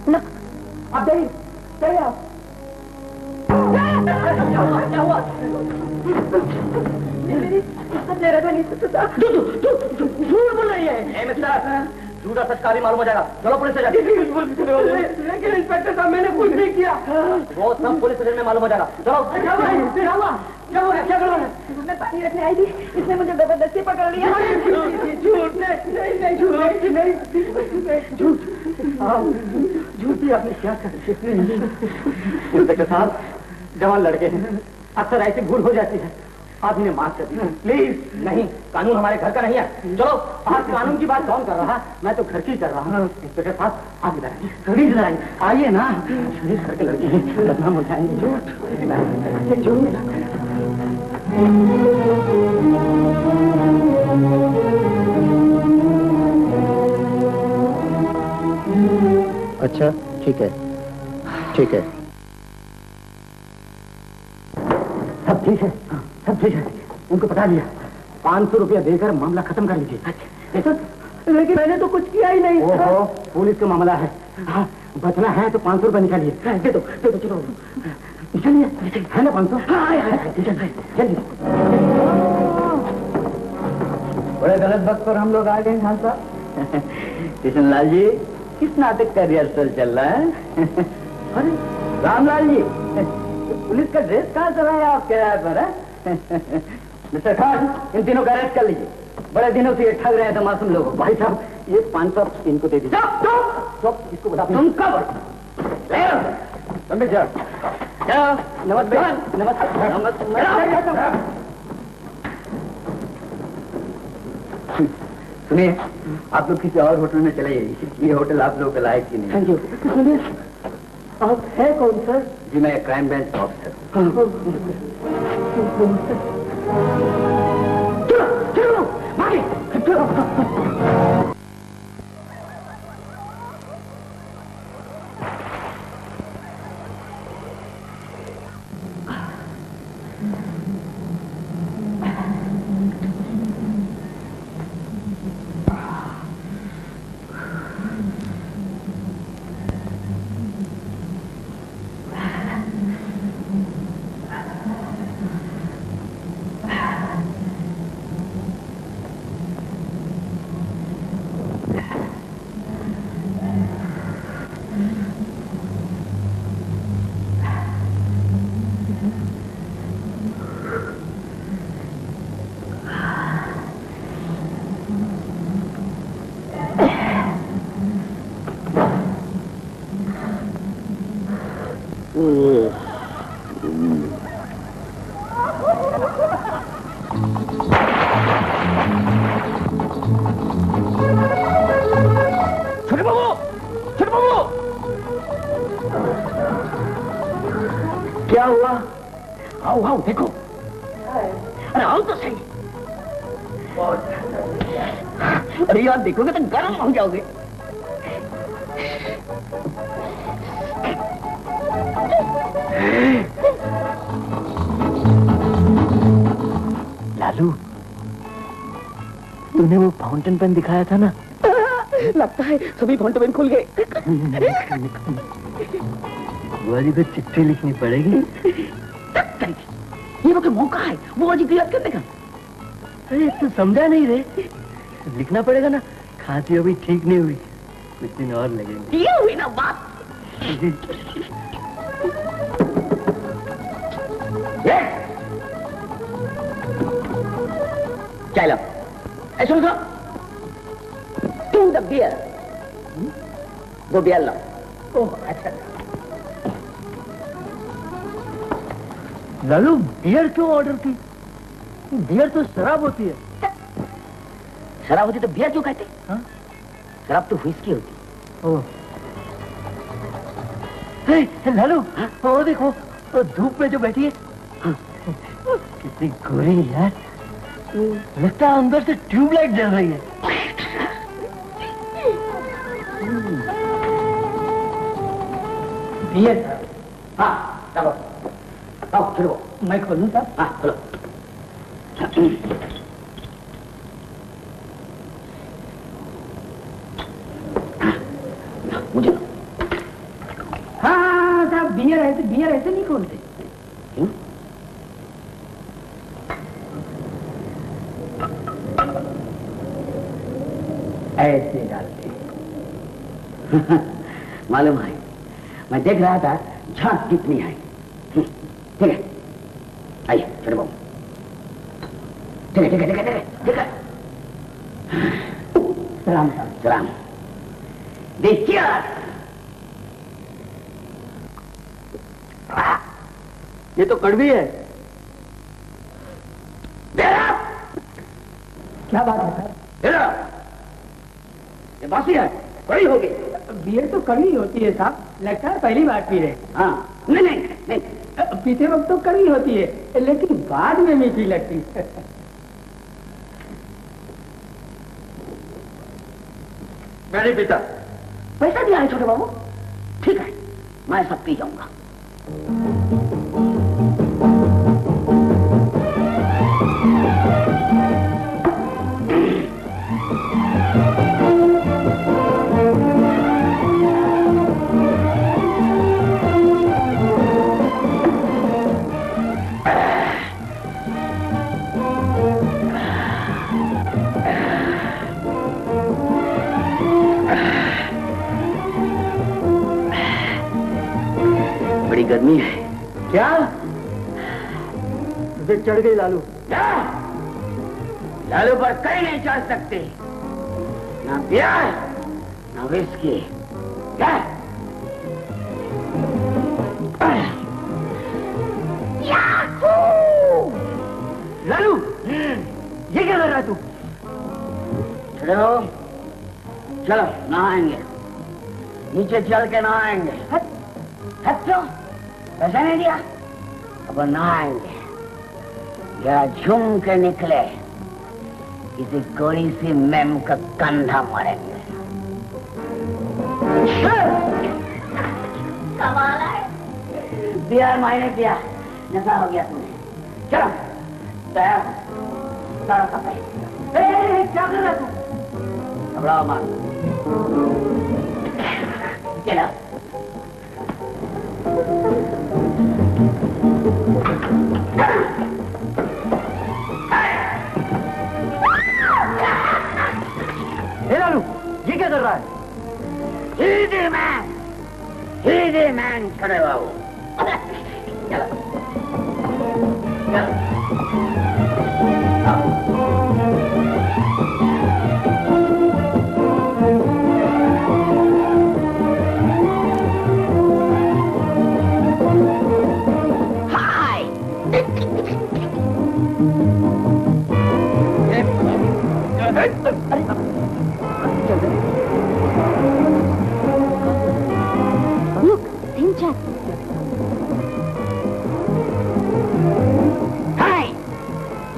ना, आप जाइए आप। क्या हुआ? मेरा तो नहीं सुनता। झूठ बोल रही है। मिस्टर, झूठा सचकारी मालूम हो जाएगा। चलो पुलिस स्टेशन। लेकिन इंस्पेक्टर साहब, मैंने कुछ नहीं किया। वो सब पुलिस स्टेशन में मालूम हो जाएगा। चलो। क्या हुआ? क्या हो गया? क्या करना है? मैं पानी रखने आई थी, इसने मुझे जबरदस्ती पकड़ लिया। झूठ नहीं, झूठ भी आपने क्या कर? इंस्पेक्टर साहब, जवान लड़के हैं, अक्सर ऐसी भूल हो जाती है, आप इन्हें माफ कर दीजिए प्लीज। नहीं, कानून हमारे घर का नहीं है। चलो, आज कानून की बात कौन कर रहा? मैं तो घर की कर रहा हूँ। इंस्पेक्टर साहब, आप इधर आइए, प्लीज इधर आइए। आइए ना, घर के लड़के हैं, बदनाम हो जाएंगे। अच्छा, ठीक है, ठीक है, सब ठीक है, सब ठीक है। उनको पता लिया, 500 रुपया देकर मामला खत्म कर लीजिए। अच्छा, लेकिन मैंने तो कुछ किया ही नहीं। ओहो, पुलिस का मामला है। हाँ, बचना है तो 500 रुपया निकालिए। दे दो, चलो निकालिए। है ना 500? चलिए। बड़े गलत वक्त पर हम लोग आ गए खान साहब। किशनलाल जी, किस नाटक का रिहर्सल चल रहा है? अरे रामलाल जी, पुलिस का ड्रेस कहाँ चला है आप किराए पर? है मिस्टर खान, इन तीनों का अरेस्ट कर लीजिए। बड़े दिनों से ये ठग रहे हैं तो मासूम लोग। भाई साहब, ये 500 इनको दे दीजिए। इसको बता, तुम कब? सुनिए, आप लोग किसी और होटल में चले जाइए, ये होटल आप लोगों के लायक ही नहीं। Thank you. सुनिए, आप है कौन सर? जी, मैं क्राइम ब्रांच ऑफिसर। चलो, भागे। क्या हुआ? आओ आओ, देखो। अरे आओ तो सही। अरे यार, देखोगे तो गर्म हो जाओगे। लालू, तूने वो फाउंटेन पेन दिखाया था ना? लगता है सभी फाउंटेन पेन खुल गए। बुआ जी को चिट्ठी लिखनी पड़ेगी। ये वक्त मौका है बुआ जी को याद करने का। अरे तू समझा नहीं रे, लिखना पड़ेगा ना। खांसी अभी ठीक नहीं हुई, कुछ दिन और लगेंगे। ये हुई ना बात। चलो, ऐसा सुनो, तुम द बियर, वो बियर लो। ओह अच्छा, लालू बियर क्यों ऑर्डर की? बियर तो शराब होती है। शराब होती तो बियर क्यों कहते? हाँ? शराब तो व्हिस्की होती। ओह लालू, वो देखो तो धूप में जो बैठी है, कितनी गोरी है, लगता है अंदर से ट्यूबलाइट जल रही है। बियर? हाँ चलो, आओ चलो। मैं खोलूं साहब? हाँ चलो। मुझे हाँ साहब, बियर ऐसे नहीं खोलते। क्यों? ऐसे डालते। मालूम है, मैं देख रहा था झांक कितनी है। ठीक है, आइए छोटे बाबू। ठीक है। सलाम साहब। सलाम। देखिए ये तो कड़वी है। क्या बात है सर? ये बासी है, बड़ी होगी। बियर तो कड़वी होती है साहब, लगता है पहली बार पी रहे। हाँ नहीं। पीते वक्त तो कड़वी होती है, लेकिन बाद में मीठी लगती है। मैं नहीं पीता। पैसा दिया है छोटे बाबू। ठीक है, मैं सब पी जाऊंगा। गर्मी है। क्या तुझे चढ़ गई लालू? लालू पर कहीं नहीं चढ़ सकते, ना बियर ना विस्की। लालू ये क्या कर रहा है तू? चलो चलो नहाएंगे, नीचे चल के नहाएंगे। क्यों पैसा नहीं दिया? अब नहाएंगे, जरा झूम के निकले, किसी गोरी सी मैम का कंधा मारेंगे। कमाल है, बियर मायने दिया, नशा हो गया तुम्हें। चलो तैयार, सारा कपड़े। क्या कर रहा तू? घबराओ मत, चलो। लालू ये क्या कर रहा है? हीरे मैन खड़े बाबू। Look, Tincha. Hi.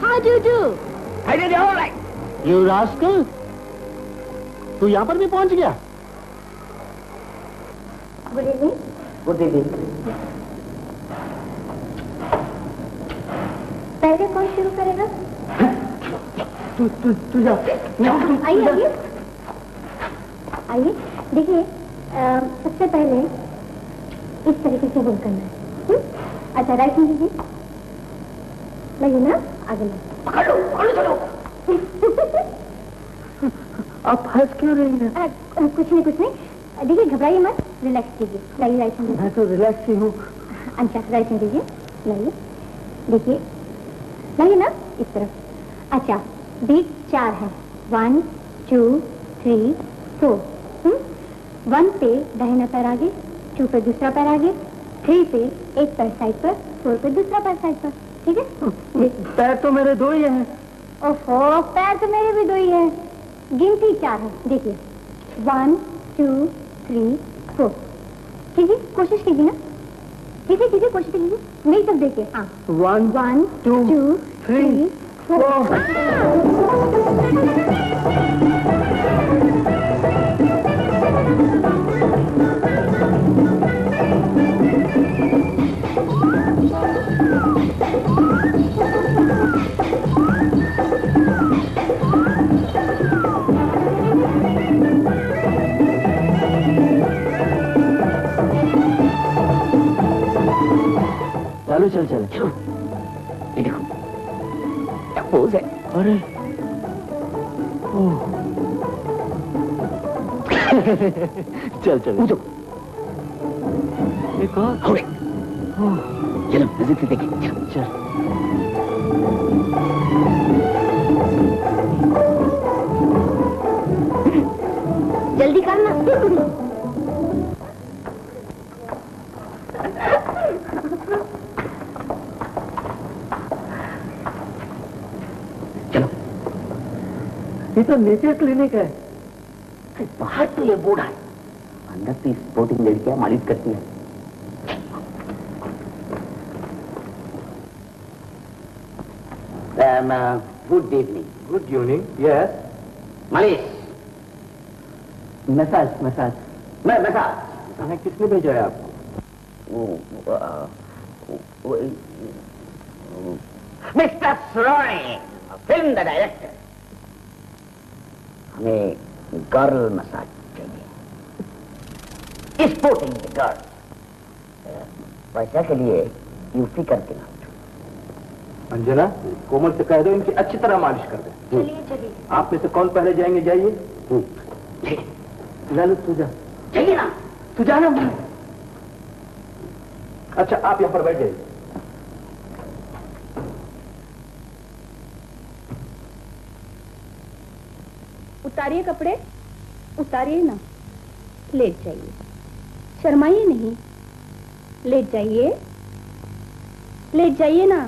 How do you do? I did all right. You rascal, तू यहाँ पर भी पहुँच गया? Good evening. Good evening. पहले कौन शुरू करेगा? तू जा। आइए आइए, देखिए सबसे पहले इस तरीके से होल्ड करना है। अच्छा राइट हैंड दीजिए, लगे ना? आगे पकड़ो चलो। आप हंस क्यों रही हैं? कुछ नहीं। देखिए घबराइए मत, रिलैक्स कीजिए। लाइए राइट हैंड दीजिए। मैं तो रिलैक्स ही हूँ। अच्छा राइट हैंड दीजिए, लाइए। देखिए लाइए ना इस तरफ। अच्छा बीट 4 है, 1 2 3 4। 1 पे दाहिना पैर आगे, 2 पे दूसरा पैर आगे, 3 फीट, एक पैर साइड पर, 4 पे दूसरा पैर साइड पर, ठीक है? पैर तो मेरे 2 ही हैं। ओहो, पैर तो मेरे भी 2 ही हैं। गिनती 4 है, देखिए। 1 2 3 4। कीजिए, कोशिश कीजिए ना। कीजिए, कोशिश कीजिए। नहीं सब देखिए। हाँ, 1 2 3 4। चल चल। ये देखो, क्या पोज है। अरे चल चल। पूछो। एक और। चलो नजदीक से देखिए। चल। जल्दी करना। ये तो नीचे क्लिनिक है। बाहर तो ये बोर्ड है, अंदर तो स्पोर्टिंग लड़कियां मालिश करती है। Good evening. Good evening. Yes. मालिश। Massage massage. मैं मसाज। किसने भेजा है आपको? Mister Surani, film the director, हमें गर्ल मसाज चाहिए, स्पोर्टिंग गर्ल। पैसा के लिए यूपी करके ना। अंजना, कोमल से कह दो इनकी अच्छी तरह मालिश कर दे। चलिए। आप में से कौन पहले जाएंगे? जाइए। लालू तू जा। चाहिए ना, तू जाना। अच्छा, आप यहाँ पर बैठ जाइए। उतारिए कपड़े, उतारिए ना। लेट जाइए, शर्माइए नहीं। लेट जाइए, लेट जाइए ना।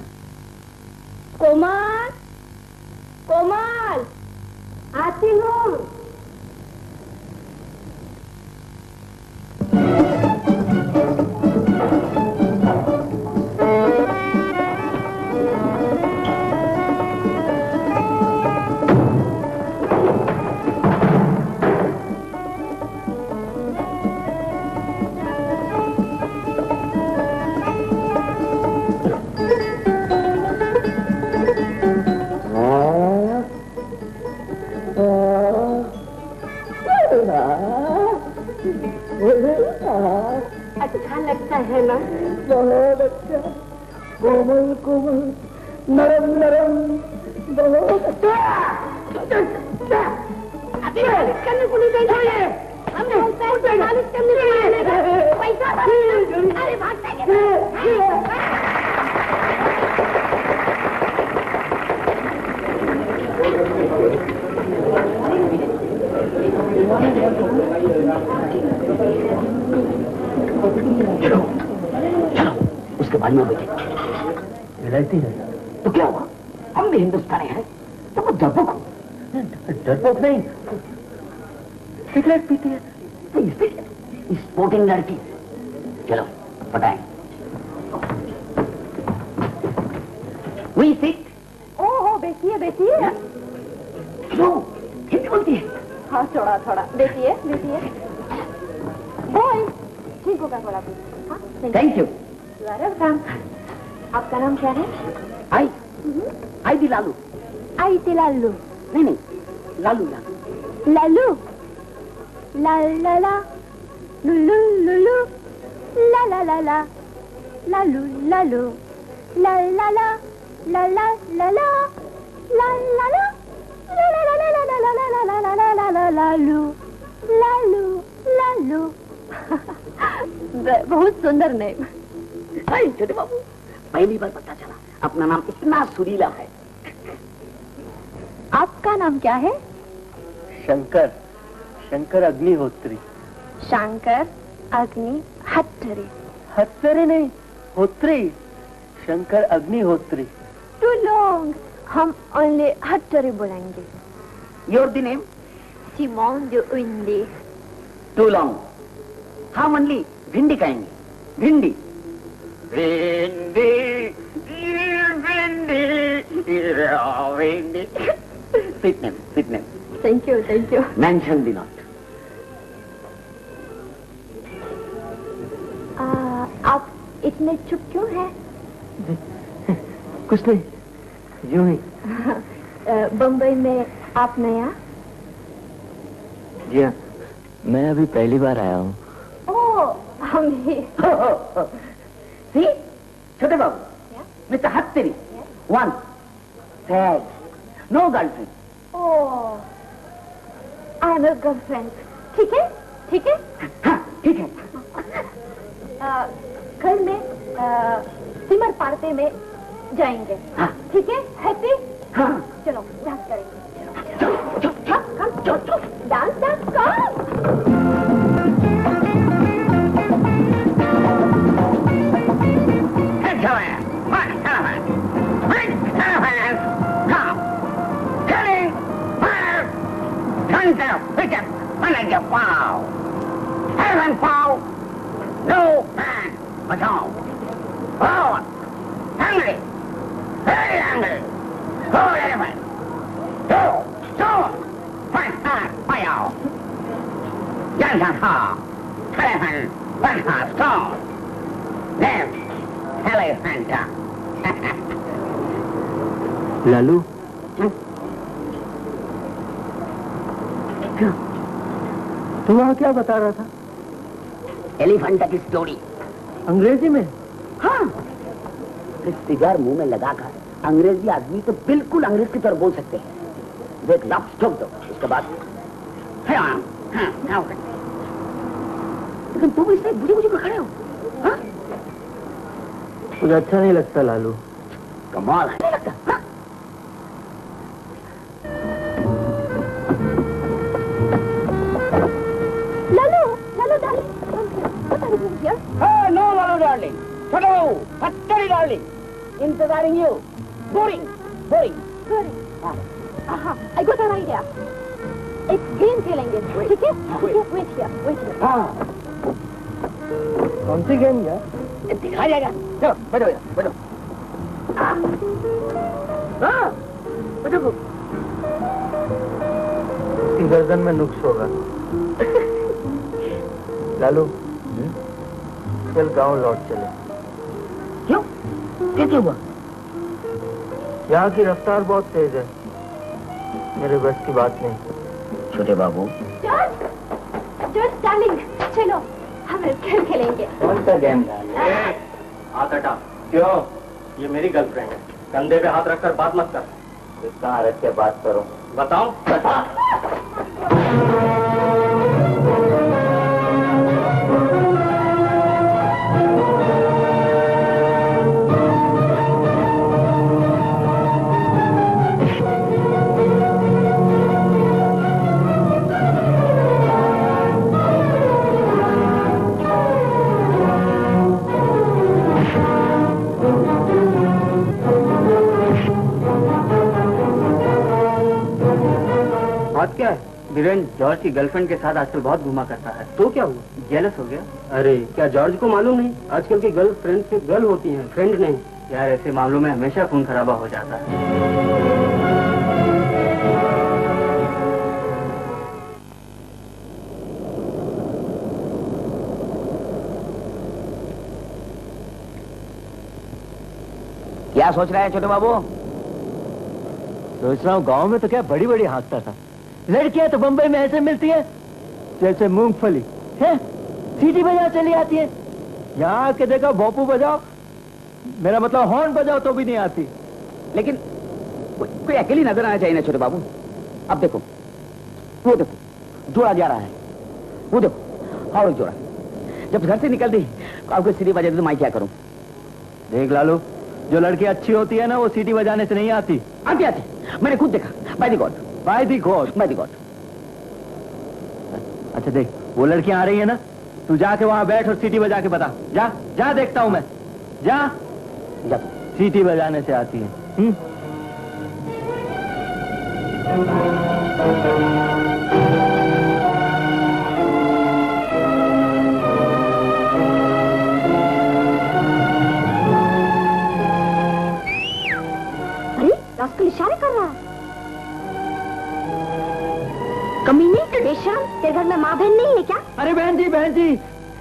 कोमल, कोमल, आती हूँ। अच्छा लगता है ना? बहुत अच्छा। कोमल कोमल, नरम नरम, बहुत अच्छा। मालिश करने को नहीं चाहिए। हमने मालिश करने को नहीं। पैसा अरे भागता चलो उसके बाद में बैठे। रहती है तो क्या हुआ, हम भी हिंदुस्तानी हैं, तो कुछ डरपोक हो। डरपोक नहीं, सिगरेट पीती है। तो इसलिए स्पोर्टिंग लड़की। चलो बताएं। वही सिक। ओहो, बैठिए बैठिए। क्यों हिंदी बोलती है? हाँ, थोड़ा थोड़ा बैठिए बैठिए। बोल, ठीक होगा थोड़ा भी। Thank you. वेलकम। आपका नाम क्या है? आई दी लालू। आई थी लालू। नहीं, लालू लालू। लालू, ला ला ला, लुलु लुलु, ला ला ला ला, लालू लालू, ला ला ला, ला ला ला ला, ला ला ला, ला ला ला ला ला ला ला ला ला ला ला ला, लालू लालू लालू। बहुत सुंदर नेम। छोटे बाबू, पहली बार पता चला अपना नाम इतना सुरीला है। आपका नाम क्या है? शंकर, शंकर अग्निहोत्री। शंकर अग्निहोत्री। हत्तरी नहीं, होत्री, शंकर अग्निहोत्री। टू लॉन्ग, हम ओनली हट्टरी बोलेंगे। Your the name? Simone de Windy। Too long, हम ओनली भिंडी कहेंगे, भिंडी। भिंडी भिंडी भिंडी। Sweet name, sweet name. Thank you, thank you. Mention the not. आप इतने चुप क्यों हैं? कुछ नहीं, यूं ही। बम्बई में आप नया? जी हाँ, मैं अभी पहली बार आया हूँ। ओह, हम भी। See, छोटे बाबू, मिस्टर हत्तरी, one, sad, no girlfriend. Oh, I am a girlfriend. ठीक है, ठीक है। हाँ, ठीक है। कल में सिमर पार्टी में जाएंगे। हाँ। ठीक है, हैप्पी? हाँ। चलो डांस करेंगे। चलो, dance dance come. Wow! Heaven fall! No man at all! Oh! Angry! Very angry! Oh, elephant! Go! Stone! Fire! Johnson Hall! Elephant! One stone! Left! Elephant! Lalu, तू वहाँ क्या बता रहा था? एलिफेंटा की स्टोरी। अंग्रेजी में? हाँ, इस सिगार मुंह में लगाकर अंग्रेजी आदमी तो बिल्कुल अंग्रेज की तरह बोल सकते हैं। देख लाभ ठोक दो, उसके बाद लेकिन तुम इससे बुझे बुझे खड़े हो। हाँ? मुझे अच्छा नहीं लगता लालू। कमाल है, नहीं लगता? हाँ? No, Lalu darling. Hello, Hattari darling. Introducing you. Boring. I got an idea. एक गेम खेलेंगे, ठीक है? Wait here. हाँ। कौन सी गेम यार? दिखा जाएगा। चलो, बैठो। हाँ, बैठो। इसकी गर्दन में नुक्स होगा। लालू, चल गांव लौट चले। क्यों? क्या हुआ? यहाँ की रफ्तार बहुत तेज है, मेरे बस की बात नहीं। छोटे बाबू, जॉर्ज डार्लिंग, चलो हम खेल खेलेंगे। कौन सा गेम? हाथ हटा। क्यों? ये मेरी गर्लफ्रेंड है, कंधे पे हाथ रखकर बात मत कर। कहाँ रख के बात करो? बताओ। क्या है? वीरेन जॉर्ज की गर्लफ्रेंड के साथ आजकल बहुत घुमा करता है। तो क्या हुआ? जेलस हो गया। अरे क्या जॉर्ज को मालूम नहीं, आजकल की गर्लफ्रेंड से गर्ल होती हैं, फ्रेंड नहीं। यार ऐसे मामलों में हमेशा खून खराबा हो जाता है। क्या सोच रहा है छोटे बाबू? सोच रहा हूँ गांव में तो क्या बड़ी बड़ी हाँकता था, लड़कियां तो बंबई में ऐसे मिलती है जैसे मूंगफली है, सीटी बजा चली आती है। यहाँ आके देखा भोपू बजाओ, मेरा मतलब हॉर्न बजाओ तो भी नहीं आती। लेकिन कोई अकेली नजर आना चाहिए ना छोटे बाबू। अब देखो, वो देखो जोड़ा जा रहा है, वो देखो और जोड़ा। जब घर से निकलती आपको सीटी बजाती तो मैं क्या करूं? देख लालू, जो लड़की अच्छी होती है ना वो सीटी बजाने से नहीं आती। आती आती, मैंने खुद देखा। Bye the God, by the God, bye the God. अच्छा देख, वो लड़कियां आ रही है ना, तू जाके वहां बैठ और सीटी बजा के बता। जा जा, देखता हूं मैं। जा जब सीटी बजाने से आती है। अरे रास्कल इशारे कर रहा है। कमीने, बेशरम, तेरे घर में माँ बहन नहीं है क्या? अरे बहन जी,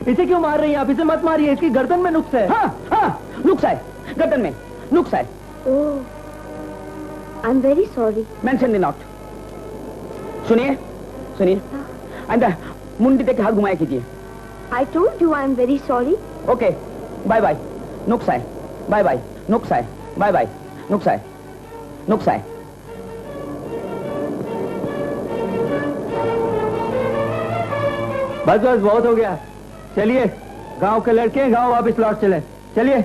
इसे क्यों मार रही हैं आप? इसे मत मारिए, इसकी गर्दन में नुक्स है। हाँ, नुक्स है, गर्दन में नुक्स है। Oh, I am very sorry. Mention not. सुनिए, अंदर मुंडी तक हाथ घुमाया कीजिए। I told you I am very sorry. Okay, bye bye. नुक्स है, बाय बाय। नुक्स है, बाय बाय। नुक्स है। बस बहुत हो गया। चलिए, गांव के लड़के गांव वापस लौट चले। चलिए।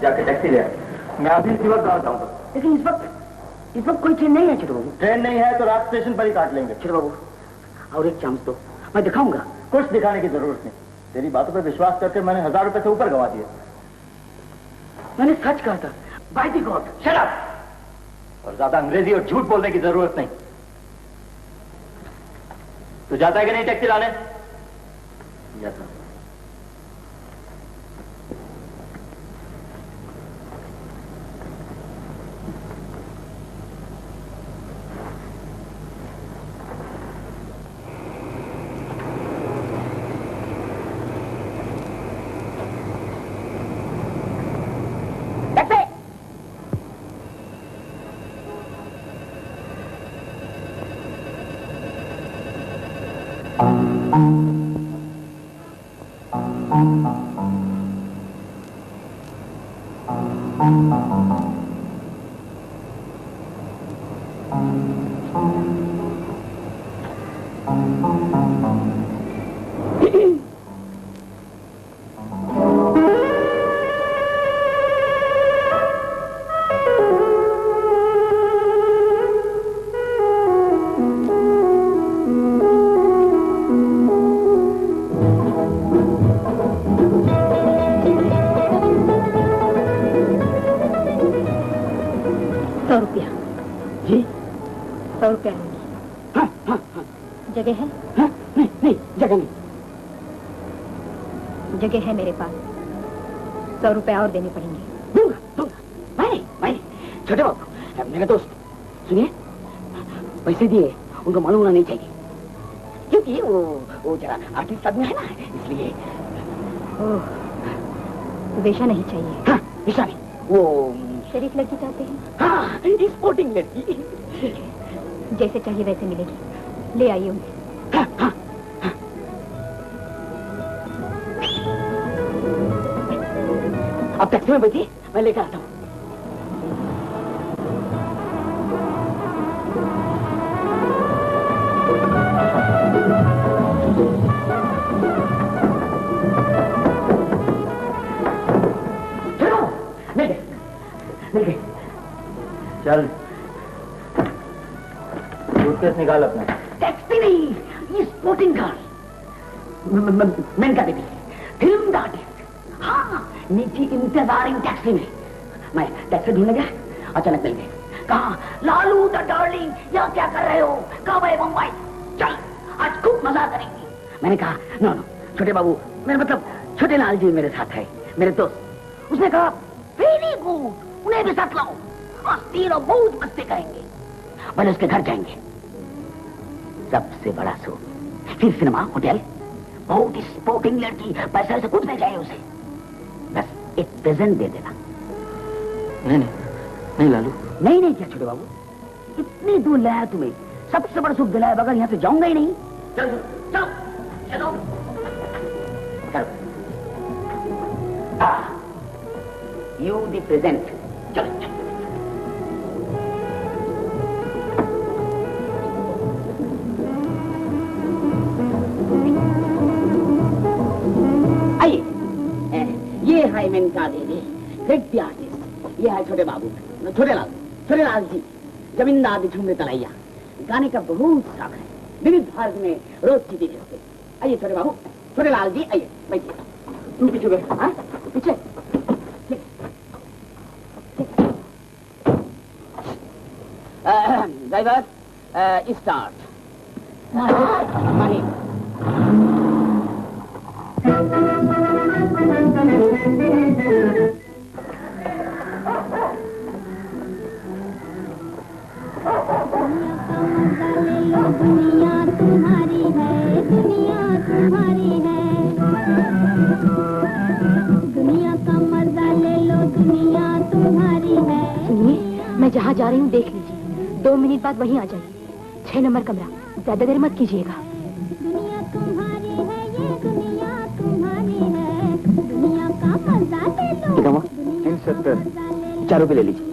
जाके टैक्सी ले। मैं अभी इसी वक्त गाँव जाऊंगा। लेकिन इस वक्त कोई ट्रेन नहीं है छोटे बाबू। ट्रेन नहीं है तो रात स्टेशन पर ही काट लेंगे। छोटे बाबू, और एक चांस दो, मैं दिखाऊंगा। कुछ दिखाने की जरूरत नहीं। तेरी बातों पर विश्वास करके मैंने 1000 रुपए से ऊपर गवा दिए। मैंने सच कहा था। Bye the God, shut up. और ज्यादा अंग्रेजी और झूठ बोलने की जरूरत नहीं। तू जाता है कि नहीं टैक्सी लाने? जाता। जगह है? नहीं, जगह नहीं। जगह है मेरे पास। 100 रुपए और देने पड़ेंगे। दूंगा। मैं छोटे बाबू, मेरे दोस्त, सुनिए, पैसे दिए उनको मालूम होना नहीं चाहिए, क्योंकि वो जरा आर्टिस्ट आदमी है ना, इसलिए। ओह, वेशा नहीं चाहिए। हाँ, वेशा नहीं, वो शरीफ लड़की चाहते हैं। हाँ, स्पोर्टिंग लड़की। जैसे चाहिए वैसे मिलेगी, ले आइए उन्हें। हाँ, हाँ, हाँ। अब टैक्सी में बैठिए, मैं लेकर आता हूँ। मिल गए। चल, सूटकेस निकाल अपना। टैक्सी नहीं, ये स्पोर्टिंग कार। मैंने क्या बेटी, फिल्म का आर्टिस्ट। हाँ, नीचे इंतजार इन टैक्सी में। मैं टैक्सी ढूंढने गया, अचानक मिल गए। कहा, लालू द डार्लिंग, यहाँ क्या कर रहे हो? कब है मुंबई? चल, आज खूब मजा करेंगे। मैंने कहा, नो, छोटे बाबू, मेरा मतलब छोटे लाल जी मेरे साथ है, मेरे दोस्त। उसने कहा, वेरी गुड, उन्हें भी साथ लाओ और तीनों बहुत मस्ती करेंगे। पहले उसके घर जाएंगे, सबसे बड़ा शो, फिर सिनेमा, होटल, बहुत स्पोर्टिंग लड़की, पैसे से कुछ नहीं चाहिए उसे, बस एक प्रेजेंट दे देना। नहीं लालू। नहीं क्या छोटे बाबू, इतनी दूर लाया तुम्हें, सबसे बड़ा सुख दिलाया, बगैर यहाँ से जाऊंगा ही नहीं। चलो चलो चलो चलो, यू द प्रेजेंट। चलो चलो। पेमेंट का दे दे। Fix the artist. ये है छोटे बाबू, छोटे लाल जी, जमींदार झूमने तलैया। गाने का बहुत शौक है, विविध भारत में रोज सीधी करते। आइए छोटे बाबू, छोटे लाल जी आइए, बैठिए। तू पीछे बैठ। हाँ पीछे। Driver start. माहिर दुनिया तुम्हारी है, दुनिया तुम्हारी है, दुनिया का मजा ले लो, दुनिया तुम्हारी है। सुनिए, मैं जहाँ जा रही हूँ देख लीजिए, 2 मिनट बाद वहीं आ जाइए। 6 नंबर कमरा, ज्यादा देर मत कीजिएगा। दुनिया तुम्हारी है, ये दुनिया तुम्हारी है, दुनिया का मजा ले लो। 370 4 रुपये ले लीजिए।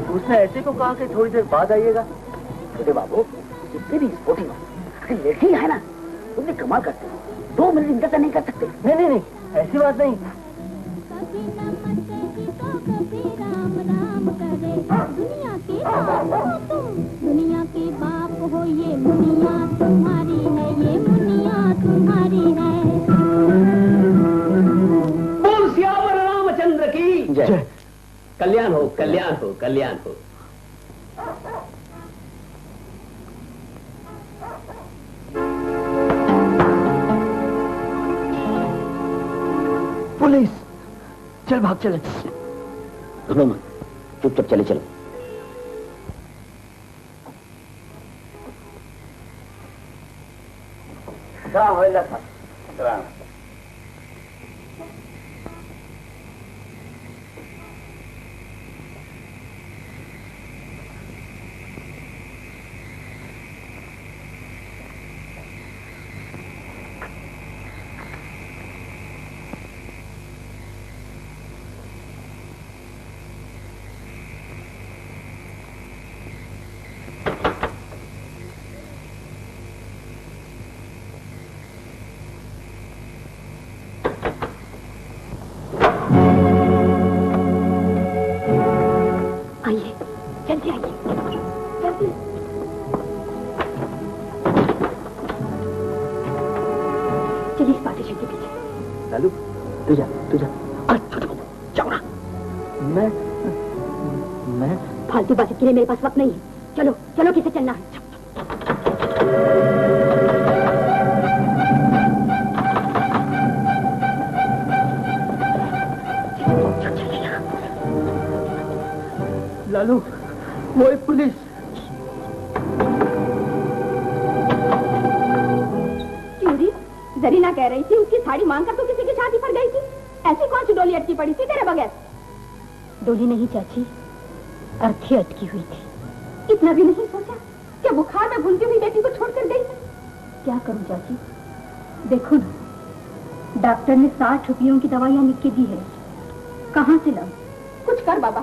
उसने ऐसे को कहा कि थोड़ी देर बाद आइएगा। छोटे बाबू, जितने भी स्पोर्टिंग लेट ही है ना, तुमने कमाल करते हो। 2 मिनट इंतजार नहीं कर सकते। नहीं, ऐसी बात नहीं। दुनिया के बाप हो तुम, दुनिया के बाप हो, ये मुनिया तुम्हारी है, ये मुनिया तुम्हारी है। बोल सियावर रामचंद्र की जय। कल्याण हो, कल्याण हो, कल्याण हो। पुलिस, चल भाग चले। सुनो मत, चुपचाप चले चलो। लालू तू जा। जाओ ना। मैं फालतू बात के लिए मेरे पास वक्त नहीं है। चलो चलो, किसे चलना है? लालू, वो एक पुलिस। चोरी जरीना कह रही थी उसकी साड़ी मांगकर तो किसी की शादी पर गई थी। ऐसी कौन सी डोली अटकी पड़ी थी तेरे बगैर? डोली नहीं चाची, अर्थी अटकी हुई थी। इतना भी नहीं सोचा कि बुखार में भूलती हुई बेटी को छोड़कर गई? क्या करूं चाची, देखो ना, डॉक्टर ने 60 रुपयों की दवाइयां लिख के दी है, कहाँ से लाऊं? कुछ कर बाबा,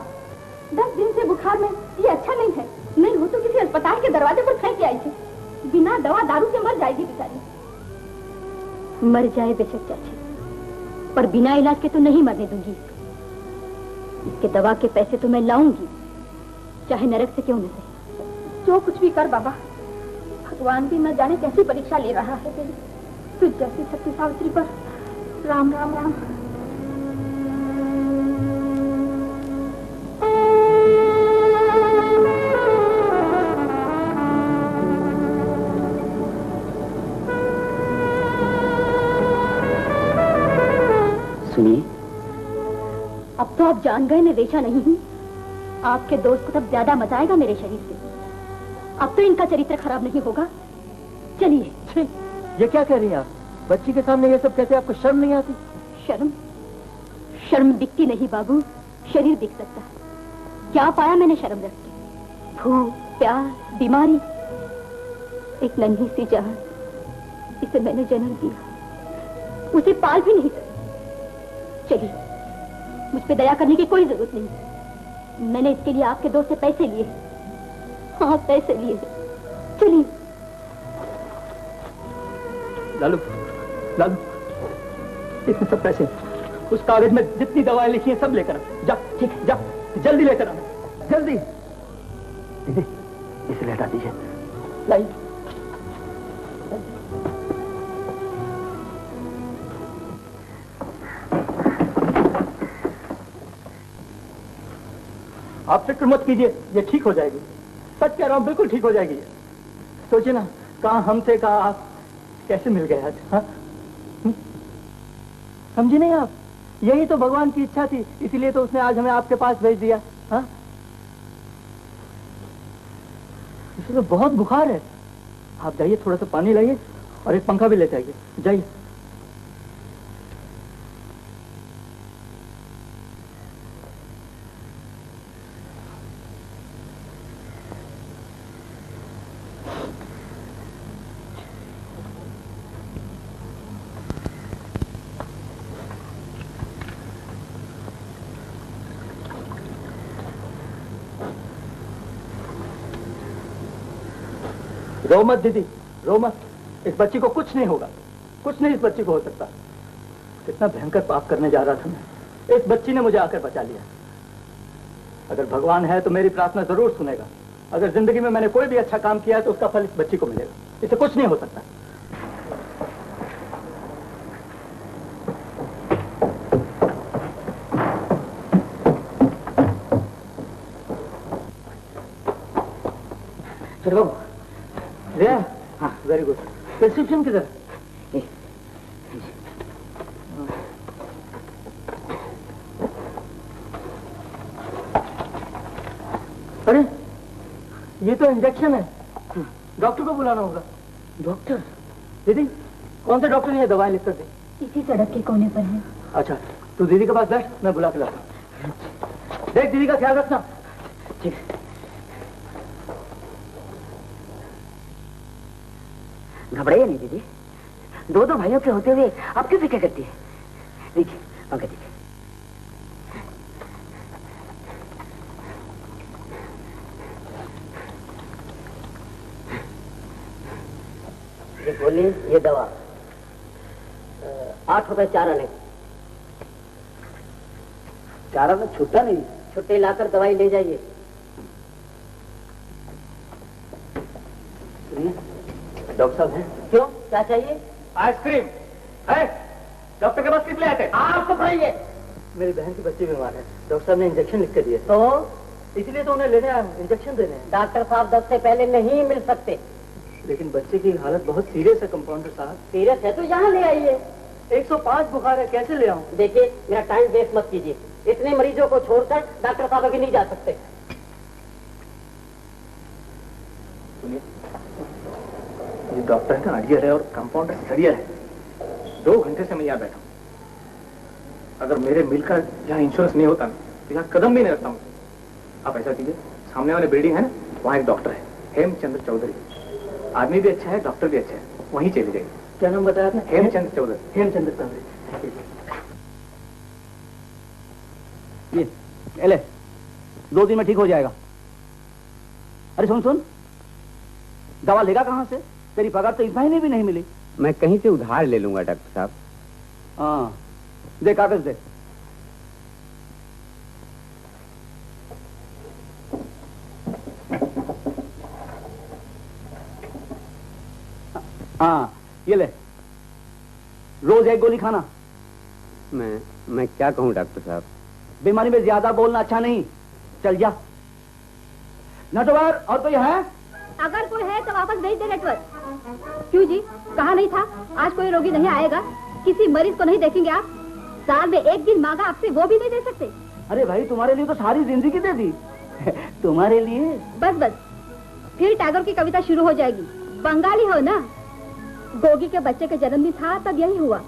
10 दिन से बुखार में ये अच्छा नहीं है। नहीं हो तो किसी अस्पताल के दरवाजे पर फेंक के आई थी। बिना दवा दारू के मर जाएगी बेचारी। मर जाए बेशक चाची, पर बिना इलाज के तो नहीं मरने दूंगी। इसके दवा के पैसे तो मैं लाऊंगी, चाहे नरक से क्यों न रहे। जो कुछ भी कर बाबा, भगवान भी न जाने कैसी परीक्षा ले रहा है तेरी। तुझ जैसी सती सावित्री पर राम राम राम। सुनिए, अब तो आप जान गए मैं वेश्या नहीं हूँ। आपके दोस्त को तब ज्यादा मजा आएगा मेरे शरीर से। अब तो इनका चरित्र खराब नहीं होगा। चलिए। ये क्या कह रही हैं आप? बच्ची के सामने ये सब कहते आपको शर्म नहीं आती? शर्म दिखती नहीं बाबू, शरीर दिख सकता है। क्या पाया मैंने शर्म रख के? भूख, प्यास, बीमारी। एक नन्ही सी जान, इसे मैंने जन्म दिया, उसे पाल भी नहीं सकती। चलिए, मुझ पे दया करने की कोई जरूरत नहीं। मैंने इसके लिए आपके दोस्त से पैसे लिए। हाँ, पैसे लिए। चलिए। लालू, लालू, इसमें सब पैसे, उस कागज में जितनी दवाएं लिखी हैं सब लेकर जा। ठीक है, जा जल्दी लेकर आना, जल्दी। दीदी, इसे लेटा दीजिए। लाइए। आप फिक्र मत कीजिए, ये ठीक हो जाएगी। सच कह रहा हूं, बिल्कुल ठीक हो जाएगी। सोचिए ना, कहाँ हम थे, कहाँ आप, कैसे मिल गए आज। हाँ, समझे नहीं आप? यही तो भगवान की इच्छा थी, इसीलिए तो उसने आज हमें आपके पास भेज दिया। हाँ, इसे तो बहुत बुखार है। आप जाइए, थोड़ा सा पानी लाइए और एक पंखा भी लेते आइए। जाइए। रो मत दीदी, रो मत। इस बच्ची को कुछ नहीं होगा, कुछ नहीं इस बच्ची को हो सकता। कितना भयंकर पाप करने जा रहा था मैं, इस बच्ची ने मुझे आकर बचा लिया। अगर भगवान है तो मेरी प्रार्थना जरूर सुनेगा। अगर जिंदगी में मैंने कोई भी अच्छा काम किया है तो उसका फल इस बच्ची को मिलेगा। इसे कुछ नहीं हो सकता। चलो रिया। हाँ, वेरी गुड। प्रिस्क्रिप्शन किधर? अरे, ये तो इंजेक्शन है। डॉक्टर को बुलाना होगा। डॉक्टर? दीदी, कौन से डॉक्टर ने ये दवाएं लिख कर दी? इसी सड़क के कोने पर है। अच्छा, तू दीदी के पास बैठ, मैं बुला के लाता हूँ। देख, दीदी का ख्याल रखना। ठीक है। घबराइए नहीं दीदी, दो दो भाइयों के होते हुए आप क्यों फिक्र करती है? देखिए पंकज, देखिए ये गोली, ये दवा 8 रुपए 4 आने। 4 आने छुट्टा नहीं? छुट्टी लाकर दवाई ले जाइए। डॉक्टर साहब हैं? क्यों, क्या चाहिए? आइसक्रीम है? डॉक्टर के पास किस लिए आते हैं? आपको खाइए। मेरी बहन की बच्ची बीमार है, डॉक्टर साहब ने इंजेक्शन लिख के दिए। तो इसलिए तो उन्हें लेने आया, इंजेक्शन देने। डॉक्टर साहब 10 से पहले नहीं मिल सकते। लेकिन बच्चे की हालत बहुत सीरियस है कंपाउंडर साहब। सीरियस है तो यहाँ ले आइए। 105 बुखार है, कैसे ले आऊं? देखिए, मेरा टाइम वेस्ट मत कीजिए। इतने मरीजों को छोड़कर डॉक्टर साहब अभी नहीं जा सकते। सुनिए, ये डॉक्टर का अड़ियल है और कंपाउंडर सरियल है। 2 घंटे से मैं यहाँ बैठा हूँ। अगर मेरे मिल का यहाँ इंश्योरेंस नहीं होता ना तो यहाँ कदम भी नहीं रखता हूँ। आप ऐसा कीजिए, सामने वाले बिल्डिंग है ना, वहाँ एक डॉक्टर है, हेमचंद्र चौधरी। आदमी भी अच्छा है, डॉक्टर भी अच्छा है, वहीं चले जाइए। क्या नाम बताया आपने? हेमचंद्र चौधरी। हेमचंद्र चौधरी। ये ले, 2 दिन में ठीक हो जाएगा। अरे सुन सुन, दवा लेगा कहाँ से? तेरी पगार तो इस महीने भी नहीं मिली। मैं कहीं से उधार ले लूंगा डॉक्टर साहब। हाँ, दे कागज दे। हाँ, ये ले, रोज 1 गोली खाना। मैं क्या कहूँ डॉक्टर साहब? बीमारी में ज्यादा बोलना अच्छा नहीं। चल जा। नटवर, और कोई है? अगर कोई है तो वापस भेज दे नेटवर्क। क्यों जी, कहा नहीं था आज कोई रोगी नहीं आएगा? किसी मरीज को नहीं देखेंगे आप? साल में 1 दिन मांगा आपसे, वो भी नहीं दे सकते? अरे भाई, तुम्हारे लिए तो सारी जिंदगी दे दी। तुम्हारे लिए बस बस, फिर टैगोर की कविता शुरू हो जाएगी। बंगाली हो ना? गोगी के बच्चे का जन्मदिन था तब यही हुआ।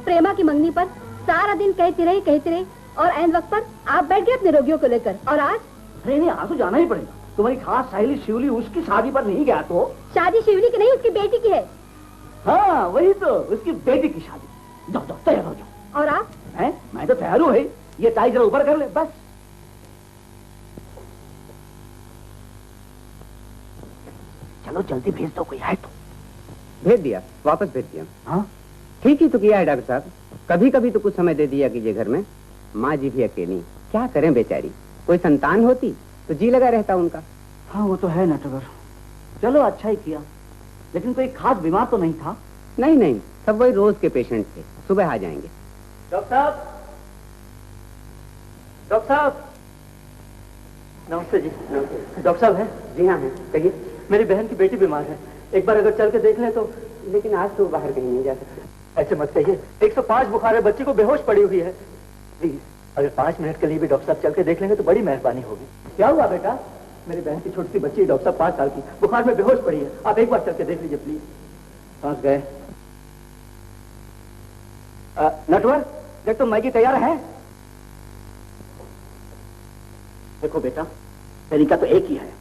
प्रेमा की मंगनी पर सारा दिन कहती रही और ऐन वक्त पर आप बैठ गए अपने रोगियों को लेकर। और आज? अरे नहीं, आज तो जाना ही पड़ेगा। तुम्हारी खास सहेली शिवली, उसकी शादी पर नहीं गया तो? शादी शिवली की नहीं, उसकी बेटी की है। हाँ, वही तो, उसकी बेटी की शादी। जाओ जाओ, तैयार हो जाओ। और आप? हैं? मैं तो तैयार हूँ भाई। ये टाई जरा ऊपर कर ले बस। चलो जल्दी भेज दो, कोई है तो। भेज दिया, वापस भेज दिया। हाँ ठीक ही तो किया है डॉक्टर साहब। कभी कभी तो कुछ समय दे दिया कीजिए घर में। माँ जी भी अकेली, क्या करें बेचारी। कोई संतान होती तो जी लगा रहता उनका। हाँ वो तो है नटवर। चलो अच्छा ही किया, लेकिन कोई खास बीमार तो नहीं था? नहीं नहीं, सब वही रोज के पेशेंट थे, सुबह आ जाएंगे। डॉक्टर साहब, डॉक्टर साहब। नमस्ते जी। डॉक्टर साहब हैं? जी हाँ है, कहिए। मेरी बहन की बेटी बीमार है, एक बार अगर चल के देख लें तो। लेकिन आज तो बाहर कहीं नहीं जा सकते। ऐसे मत कहिए, 105 बुखार है, बच्ची को बेहोश पड़ी हुई है। प्लीज अगर 5 मिनट के लिए भी डॉक्टर साहब चल के देख लेंगे तो बड़ी मेहरबानी होगी। क्या हुआ बेटा? मेरी बहन की छोटी सी बच्ची डॉक्टर साहब 5 साल की, बुखार में बेहोश पड़ी है, आप एक बार चल के देख लीजिए प्लीज। पहुंच गए। नटवर देख तो मैगी तैयार है। देखो बेटा, तरीका तो एक ही है,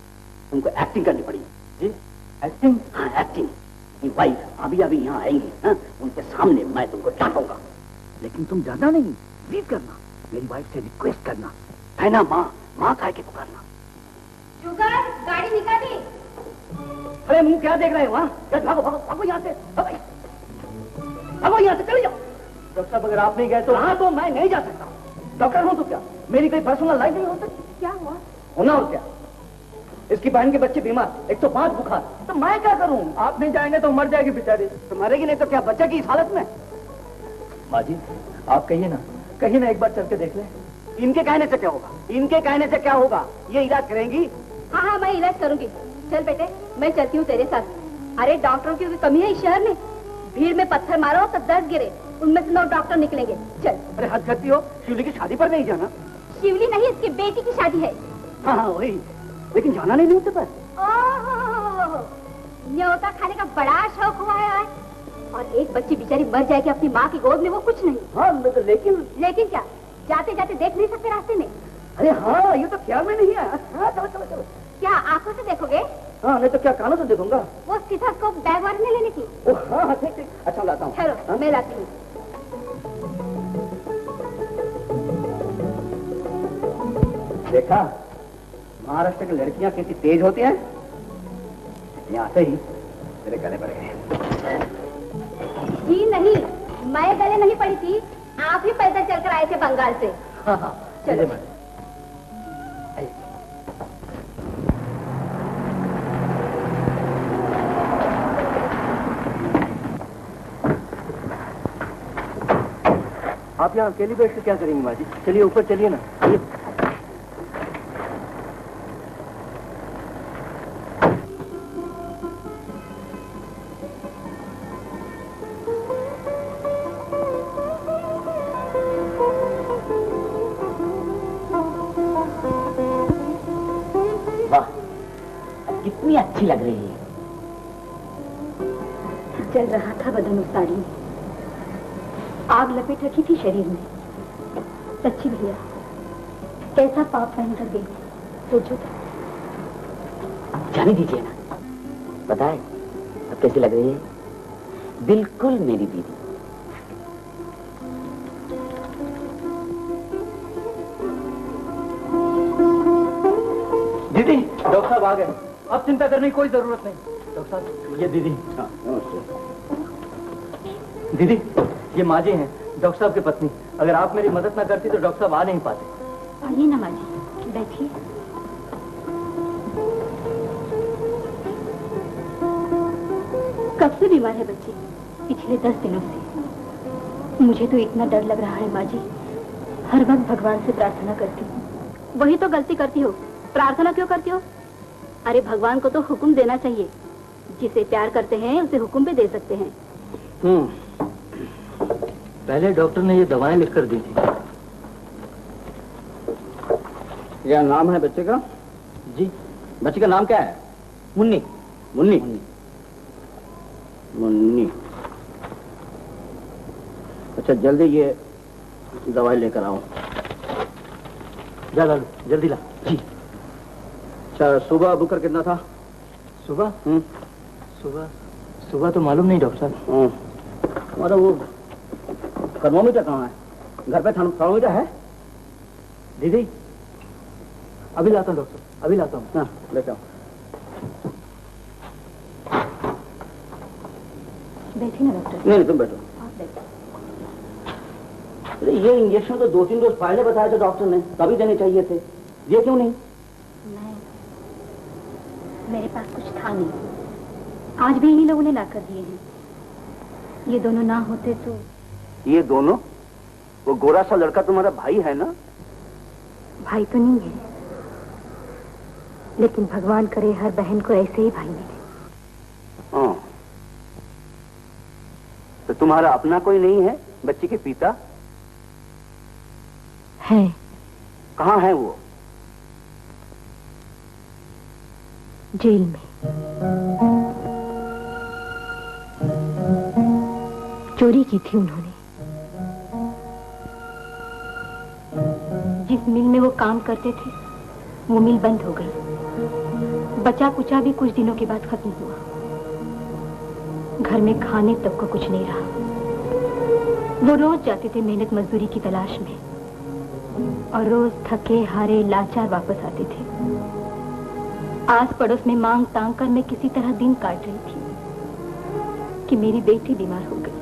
तुमको एक्टिंग करनी पड़ेगी। जी एक्टिंग? हाँ एक्टिंग। वाइफ अभी अभी यहाँ आएंगी, हाँ? उनके सामने मैं तुमको डांटूंगा, लेकिन तुम ज्यादा नहीं, प्लीज करना। मेरी वाइफ से रिक्वेस्ट करना है ना, माँ माँ कह के पुकारना। शुगर, गाड़ी निकाली। अरे मुंह क्या देख रहे हो? वहाँ भागो भागो भागो यहाँ से, भागो यहाँ से, चले जाओ। डॉक्टर साहब अगर आप नहीं गए तो? हाँ तो मैं नहीं जा सकता, डॉक्टर हूँ तो क्या, मेरी कोई पर्सनल लाइफ नहीं हो सकती? क्या हुआ? होना और क्या, इसकी बहन के बच्चे बीमार, 105 बुखार, तो मैं क्या करूँ? आप नहीं जाएंगे तो मर जाएगी बेचारी। तो मरेगी नहीं तो क्या बचेगी इस हालत में? माँ जी आप कहिए ना एक बार चल के देख ले। इनके कहने से क्या होगा? इनके कहने से क्या होगा? ये इलाज करेंगी? हाँ हाँ मैं इलाज करूंगी। चल बेटे मैं चलती हूँ तेरे साथ। अरे डॉक्टरों की कोई कमी है इस शहर में? भीड़ में पत्थर मारो तो 10 गिरे, उनमें से 9 डॉक्टर निकलेंगे। चल। अरे हद करती हो, शिवली की शादी पर नहीं जाना? शिवली नहीं, इसकी बेटी की शादी है। हाँ वही, लेकिन जाना नहीं न्योते पर। ओह, न्योता खाने का बड़ा शौक हुआ है आज। और एक बच्ची बेचारी मर जाएगी अपनी माँ की गोद में, वो कुछ नहीं। हाँ लेकिन क्या, जाते जाते देख नहीं सकते रास्ते में? अरे हाँ ये तो ख्याल में नहीं आया। हाँ चलो चलो चलो। क्या आंखों से देखोगे? हाँ नहीं तो क्या कानों से देखूंगा। वो स्टेथोस्कोप बैग वाले ने लेने की। ओ हाँ हाँ ठीक ठीक, अच्छा लाता हूँ। चलो हाँ? मैं लाती हूँ। देखा महाराष्ट्र की लड़कियां कैसी तेज होती हैं? यहाँ से ही तेरे गले पड़ गए। जी नहीं, मैं गले नहीं पड़ी थी, आप ही पैदल चलकर आए थे बंगाल से। हाँ हाँ चलो। आप यहाँ अकेली बैठ के क्या करेंगी माँ जी? चलिए ऊपर चलिए ना। आइए। वाह कितनी अच्छी लग रही है। चल रहा था बदन उतारी में, आग लपेट रखी थी शरीर में। सच्ची भैया, कैसा पाप पहन कर गई, सोचो तो। जाने दीजिए ना, बताए अब कैसी लग रही है? बिल्कुल मेरी दीदी। दीदी डॉक्टर साहब आ गए, अब चिंता करने की कोई जरूरत नहीं। डॉक्टर साहब ये दीदी। दीदी ये माँ जी हैं, डॉक्टर साहब की पत्नी। अगर आप मेरी मदद ना करती तो डॉक्टर साहब आ नहीं पाते। आइए ना माँ जी, बैठिए। कब से बीमार है बच्ची? पिछले 10 दिनों से। मुझे तो इतना डर लग रहा है माँ जी, हर वक्त भगवान से प्रार्थना करती हूँ। वही तो गलती करती हो, प्रार्थना क्यों करती हो? अरे भगवान को तो हुक्म देना चाहिए, जिसे प्यार करते हैं उसे हुक्म भी दे सकते हैं। पहले डॉक्टर ने ये दवाएं लिखकर दी थी। क्या नाम है बच्चे का? जी बच्चे का नाम क्या है? मुन्नी। मुन्नी। मुन्नी। अच्छा जल्दी ये दवाई लेकर आओ। जा लालू जल्दी ला। जी। अच्छा सुबह बुकर कितना था? सुबह? सुबह तो मालूम नहीं डॉक्टर साहब। हमारा वो थर्मोमीटर कहाँ है? घर पे थर्मोमीटर है? दीदी अभी लाता हूँ डॉक्टर, अभी लाता हूँ। हाँ लेता हूँ। बैठिए ना डॉक्टर। नहीं तुम बैठो। अरे ये इंजेक्शन तो 2-3 रोज पहले बताया था डॉक्टर ने, तभी देने चाहिए थे, ये क्यों नहीं? मेरे पास कुछ था नहीं, आज भी इन्हीं लोगों ने लाकर दिए हैं। ये दोनों ना होते तो। ये दोनों? वो गोरा सा लड़का तुम्हारा भाई है ना? भाई तो नहीं है, लेकिन भगवान करे हर बहन को ऐसे ही भाई मिले। हाँ, तो तुम्हारा अपना कोई नहीं है? बच्ची के पिता है। कहाँ है वो? जेल में। चोरी की थी उन्होंने। जिस मिल में वो काम करते थे वो मिल बंद हो गई। बचा कुचा भी कुछ दिनों के बाद खत्म हुआ। घर में खाने तक को कुछ नहीं रहा। वो रोज जाते थे मेहनत मजदूरी की तलाश में और रोज थके हारे लाचार वापस आते थे। आस पड़ोस में मांग तांग कर मैं किसी तरह दिन काट रही थी कि मेरी बेटी बीमार हो गई।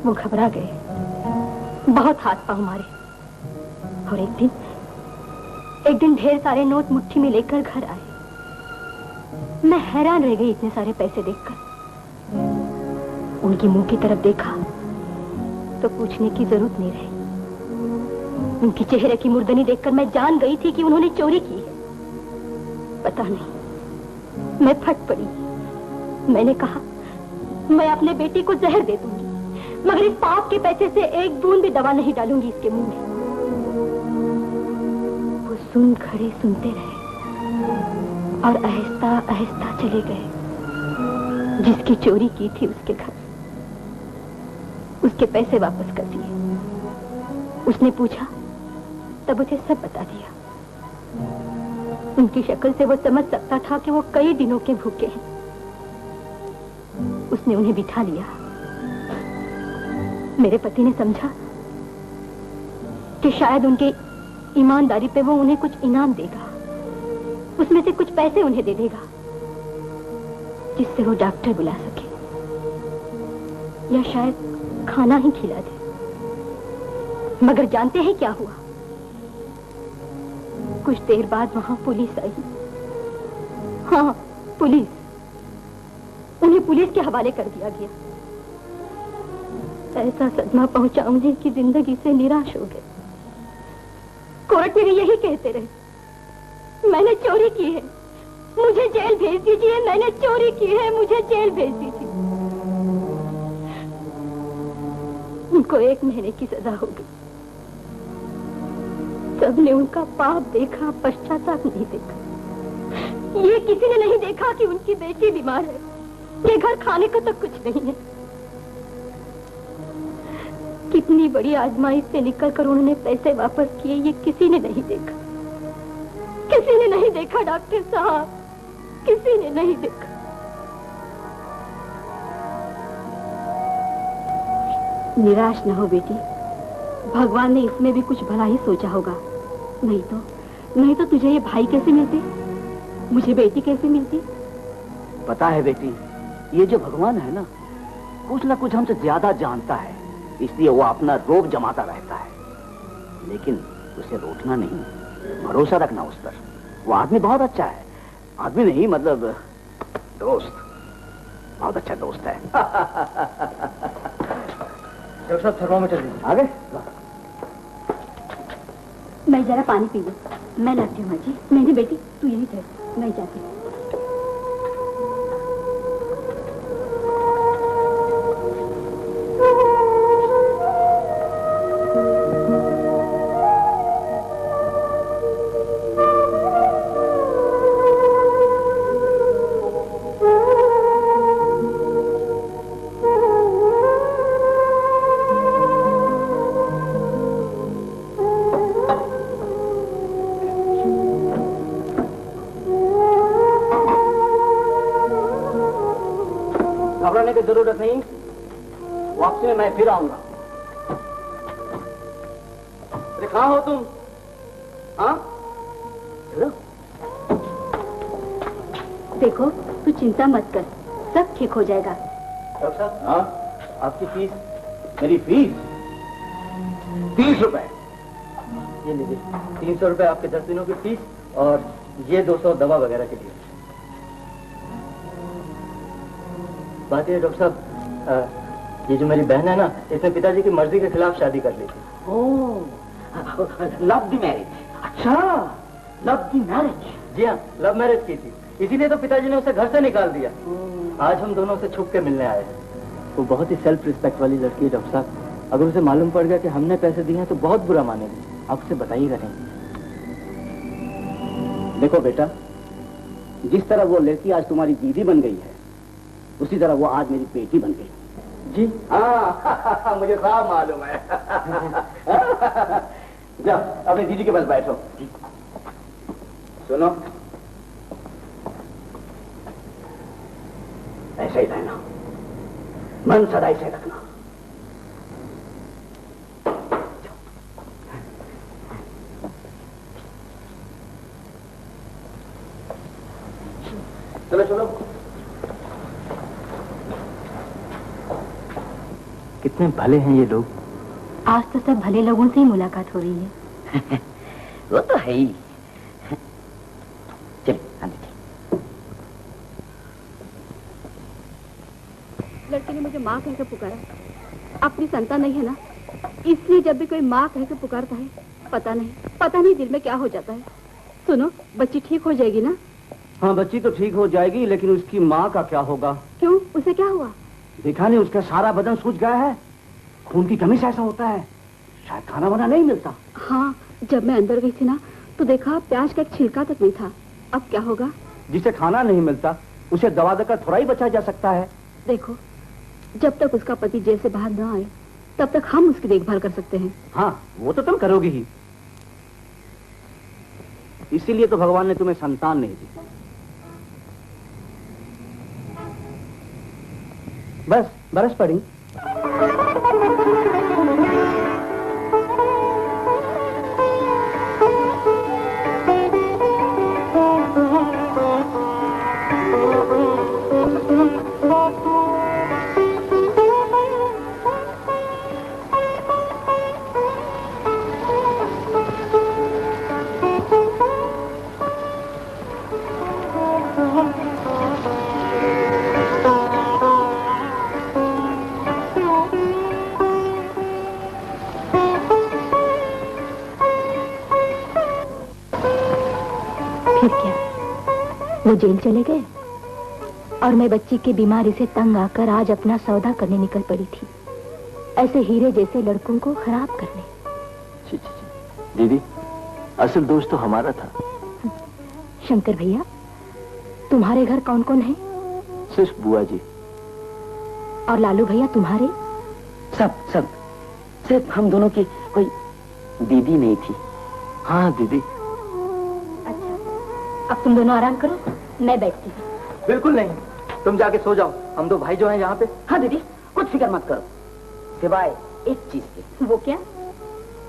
वो घबरा गए, बहुत हाथ पांव मारे और एक दिन ढेर सारे नोट मुट्ठी में लेकर घर आए। मैं हैरान रह गई इतने सारे पैसे देखकर। उनकी मुंह की तरफ देखा तो पूछने की जरूरत नहीं रही। उनकी चेहरे की मुर्दनी देखकर मैं जान गई थी कि उन्होंने चोरी की है। पता नहीं, मैं फट पड़ी। मैंने कहा मैं अपने बेटी को जहर दे दूंगी, मगर इस पाप के पैसे से एक बूंद भी दवा नहीं डालूंगी इसके मुंह में। वो सुन खड़े सुनते रहे और आहिस्ता आहिस्ता चले गए। जिसकी चोरी की थी उसके घर उसके पैसे वापस कर दिए। उसने पूछा तब उसे सब बता दिया। उनकी शक्ल से वो समझ सकता था कि वो कई दिनों के भूखे हैं। उसने उन्हें बिठा लिया। मेरे पति ने समझा कि शायद उनके ईमानदारी पे वो उन्हें कुछ इनाम देगा, उसमें से कुछ पैसे उन्हें दे देगा जिससे वो डॉक्टर बुला सके या शायद खाना ही खिला दे। मगर जानते हैं क्या हुआ? कुछ देर बाद वहां पुलिस आई। हाँ, पुलिस। उन्हें पुलिस के हवाले कर दिया गया। ऐसा सदमा पहुंचा उन्हें कि जिंदगी से निराश हो गए। कोर्ट में भी यही कहते रहे, मैंने चोरी की है, मुझे जेल भेज दीजिए, मैंने चोरी की है, मुझे जेल भेज दीजिए। उनको 1 महीने की सजा हो गई। सबने उनका पाप देखा, पश्चाताप नहीं देखा। ये किसी ने नहीं देखा कि उनकी बेटी बीमार है, ये घर खाने को तो कुछ नहीं है। कितनी बड़ी आजमाइश से निकलकर उन्होंने पैसे वापस किए, ये किसी ने नहीं देखा। किसी ने नहीं देखा डॉक्टर साहब, किसी ने नहीं देखा। निराश न हो बेटी, भगवान ने इसमें भी कुछ भला ही सोचा होगा। नहीं तो तुझे ये भाई कैसे मिलते, मुझे बेटी कैसे मिलती? पता है बेटी, ये जो भगवान है ना, कुछ ना कुछ हमसे ज्यादा जानता है, इसलिए वो अपना रोब जमाता रहता है। लेकिन उसे रोकना नहीं, भरोसा रखना उस पर। वो आदमी बहुत अच्छा है। आदमी नहीं मतलब दोस्त, बहुत अच्छा दोस्त है। डॉक्टर साहब थर्मामीटर दीजिए। आ गए? मैं जरा पानी पी लूं। मैं लाती हूँ माँ जी। नहीं बेटी, तू यही ठहर, मैं जाती हूँ। घबराने की जरूरत नहीं, वापसी में मैं फिर आऊंगा। वैसे कहाँ हो तुम? हाँ चलो। देखो तू चिंता मत कर, सब ठीक हो जाएगा। डॉक्टर साहब, हाँ आपकी फीस मेरी फीस 30 रुपए। ये लीजिए। 300 रुपए आपके 10 दिनों की फीस और ये 200 दवा वगैरह के लिए। बात ये डॉक्टर साहब, ये जो मेरी बहन है ना, इसने पिताजी की मर्जी के खिलाफ शादी कर ली थी। ओह, लव द मैरिज। अच्छा, लव द मैरिज। जी हाँ, लव मैरिज की थी, इसीलिए तो पिताजी ने उसे घर से निकाल दिया। आज हम दोनों से छुप के मिलने आए हैं। वो बहुत ही सेल्फ रिस्पेक्ट वाली लड़की है डॉक्टर साहब। अगर उसे मालूम पड़ गया कि हमने पैसे दिए हैं तो बहुत बुरा मानेगी। आप उसे बताइएगा नहीं। देखो बेटा, जिस तरह वो लड़की आज तुम्हारी दीदी बन गई है, उसी तरह वो आज मेरी बेटी बन गई। जी हाँ मुझे साफ मालूम है। जाओ अपनी दीदी के पास बैठो। सुनो, ऐसे ही रहना, मन सदा ऐसे रखना। चलो चलो। कितने भले हैं ये लोग। आज तो सब भले लोगों से ही मुलाकात हो रही है। वो तो है ही। चल आंटी चल। लड़के ने मुझे माँ कहकर पुकारा। अपनी संतान नहीं है ना, इसलिए जब भी कोई माँ कहकर पुकारता है, पता नहीं दिल में क्या हो जाता है। सुनो, बच्ची ठीक हो जाएगी ना? हाँ बच्ची तो ठीक हो जाएगी, लेकिन उसकी माँ का क्या होगा? क्यों, उसे क्या हुआ? देखा नहीं, उसका सारा बदन सूज गया है। खून की कमी से ऐसा होता है। शायद खाना वाना नहीं मिलता। हाँ, जब मैं अंदर गई थी ना तो देखा प्याज का एक छिलका तक नहीं था। अब क्या होगा? जिसे खाना नहीं मिलता उसे दवा देकर थोड़ा ही बचा जा सकता है। देखो, जब तक उसका पति जेल से बाहर न आए तब तक हम उसकी देखभाल कर सकते हैं। हाँ वो तो तुम करोगी ही, इसीलिए तो भगवान ने तुम्हें संतान नहीं दी। बस बरस पड़ी। वो जेल चले गए और मैं बच्ची की बीमारी से तंग आकर आज अपना सौदा करने निकल पड़ी थी, ऐसे हीरे जैसे लड़कों को खराब करने। छी, छी, छी। दीदी, असल दोस्त तो हमारा था। शंकर भैया, तुम्हारे घर कौन कौन है? सिर्फ बुआ जी। और लालू भैया तुम्हारे? सब सिर्फ हम दोनों की कोई दीदी नहीं थी। हाँ दीदी। अब तुम दोनों आराम करो, मैं बैठती हूँ। बिल्कुल नहीं, तुम जाके सो जाओ। हम दो भाई जो हैं यहाँ पे। हाँ दीदी, कुछ फिक्र मत करो, सिवाय एक चीज के। वो क्या?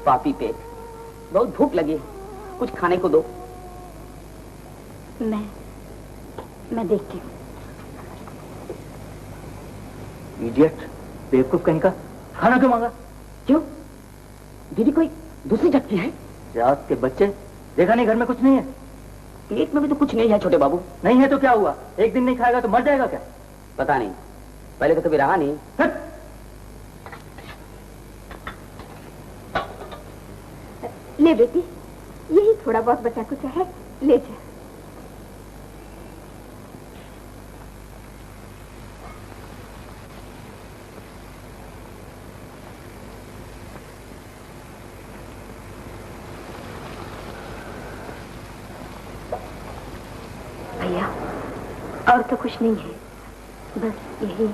पापी पेट, बहुत भूख लगी है, कुछ खाने को दो। मैं देखती हूँ। इडियट, बेवकूफ कहीं का। खाना क्यों मांगा? क्यों दीदी, कोई दूसरी झटकी है? रात के बच्चे, देखा नहीं घर में कुछ नहीं है? पेट में भी तो कुछ नहीं है छोटे बाबू। नहीं है तो क्या हुआ? एक दिन नहीं खाएगा तो मर जाएगा क्या? पता नहीं, पहले तो कभी रहा नहीं। ले बेटी, यही थोड़ा बहुत बचा कुछ है, ले जा। भैया, और तो कुछ नहीं है, बस यही।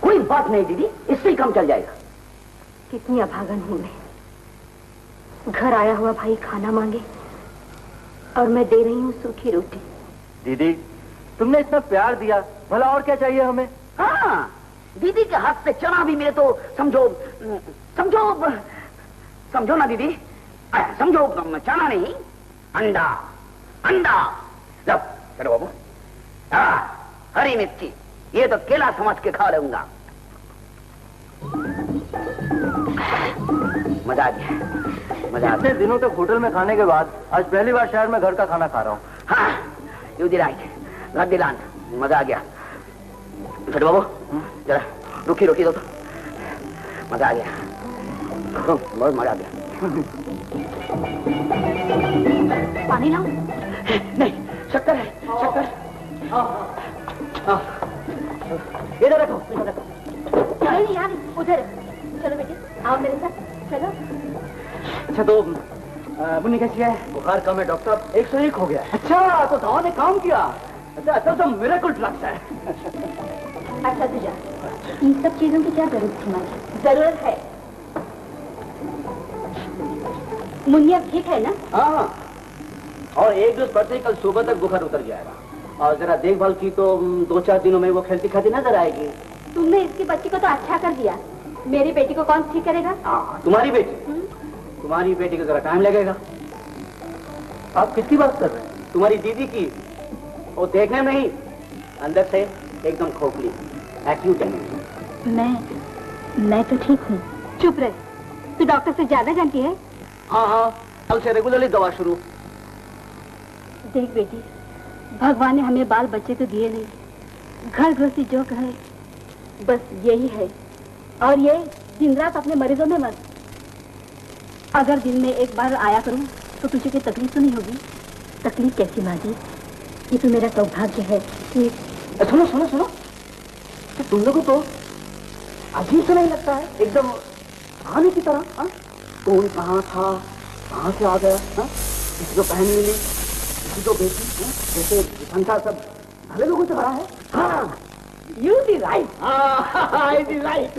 कोई बात नहीं दीदी, इससे ही काम चल जाएगा। कितनी अभागन हूं मैं। घर आया हुआ भाई खाना मांगे और मैं दे रही हूँ सूखी रोटी। दीदी, तुमने इतना प्यार दिया, भला और क्या चाहिए हमें? हाँ, दीदी के हाथ से चना भी मिले तो समझो समझो समझो ना दीदी, समझो, चना नहीं, अंडा, अंडा। लो चलो बाबू। हरी मिर्ची, ये तो केला समझ के खा लूंगा। मजा आ गया, मजा आ गया। इतने दिनों तक होटल में खाने के बाद आज पहली बार शहर में घर का खाना खा रहा हूँ। हाँ, यू दिलाइए, घर दिलान, मजा आ गया। छोटे बाबू जरा रुकी रुकी दो तो, मजा आ गया, बहुत मजा आ गया। पानी लाऊं? नहीं, शक्कर है, शक्कर। इधर रखो, इधर रखो। चलो नहीं यार, उधर चलो बेटे, आओ मेरे साथ चलो। अच्छा तो मुन्नी कैसी है? बुखार कम है डॉक्टर साहब, 101 हो गया है। अच्छा तो दवा ने काम किया। अच्छा तो मिरेकल ड्रग्स है। अच्छा तुझा, इन सब चीजों की क्या जरूरत थी हमारी? जरूरत है। मुन्नी अब ठीक है ना? हाँ, और एक डोज पड़ते ही कल सुबह तक बुखार उतर जाएगा। और जरा देखभाल की तो 2-4 दिनों में वो खेलती खाती नजर आएगी। तुमने इसकी बच्ची को तो अच्छा कर दिया, मेरी बेटी को कौन ठीक करेगा? तुम्हारी बेटी? तुम्हारी बेटी को जरा टाइम लगेगा। आप किसकी बात कर रहे हैं? तुम्हारी दीदी की। वो देखने में नहीं, अंदर से एकदम खोखली, एक्यूट है। मैं तो ठीक हूँ। चुप रह, तू डॉक्टर से ज्यादा जानती है। हाँ हाँ, कल से रेगुलरली दवा शुरू। देख बेटी, भगवान ने हमें बाल बच्चे तो दिए नहीं, घर गृहस्थी जो कहे बस यही है। और ये दिन रात अपने मरीजों में मत। अगर दिन में एक बार आया करूं तो तुझे कोई तकलीफ तो नहीं होगी? तकलीफ कैसी माँ जी, ये तो मेरा सौभाग्य है कि। सुनो सुनो सुनो, तो तुम लोगों को अजीब से नहीं लगता है? एकदम कहानी की तरह। हाँ, कौन कहाँ था, कहाँ से आ गया, किसी को बहन मिली, किसी को बेटी, जैसे संसार सब भले लोगों से भरा है। हाँ, You the right. I the right.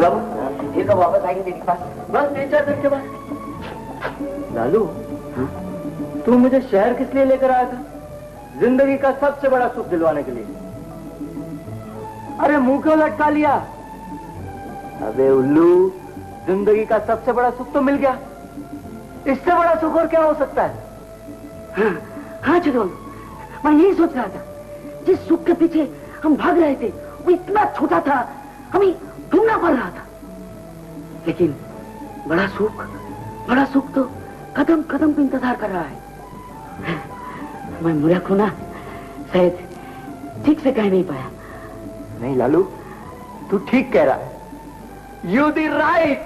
बाबू फिर कब वापस आएंगे तेरे पास? बस 3-4 दिन के बाद। लालू, तू मुझे शहर किस लिए लेकर आया था? जिंदगी का सबसे बड़ा सुख दिलवाने के लिए। अरे मुंह क्यों लटका लिया? अबे उल्लू, जिंदगी का सबसे बड़ा सुख तो मिल गया, इससे बड़ा सुख और क्या हो सकता है? हाँ छोटू, मैं यही सोच रहा था, जिस सुख के पीछे हम भाग रहे थे वो इतना छोटा था, हमें ढूंढना पड़ रहा था। लेकिन बड़ा सुख तो कदम कदम पे इंतजार कर रहा है। मैं मूर्ख हूं ना, शायद ठीक से कह नहीं पाया। नहीं लालू, तू ठीक कह रहा है। You the right.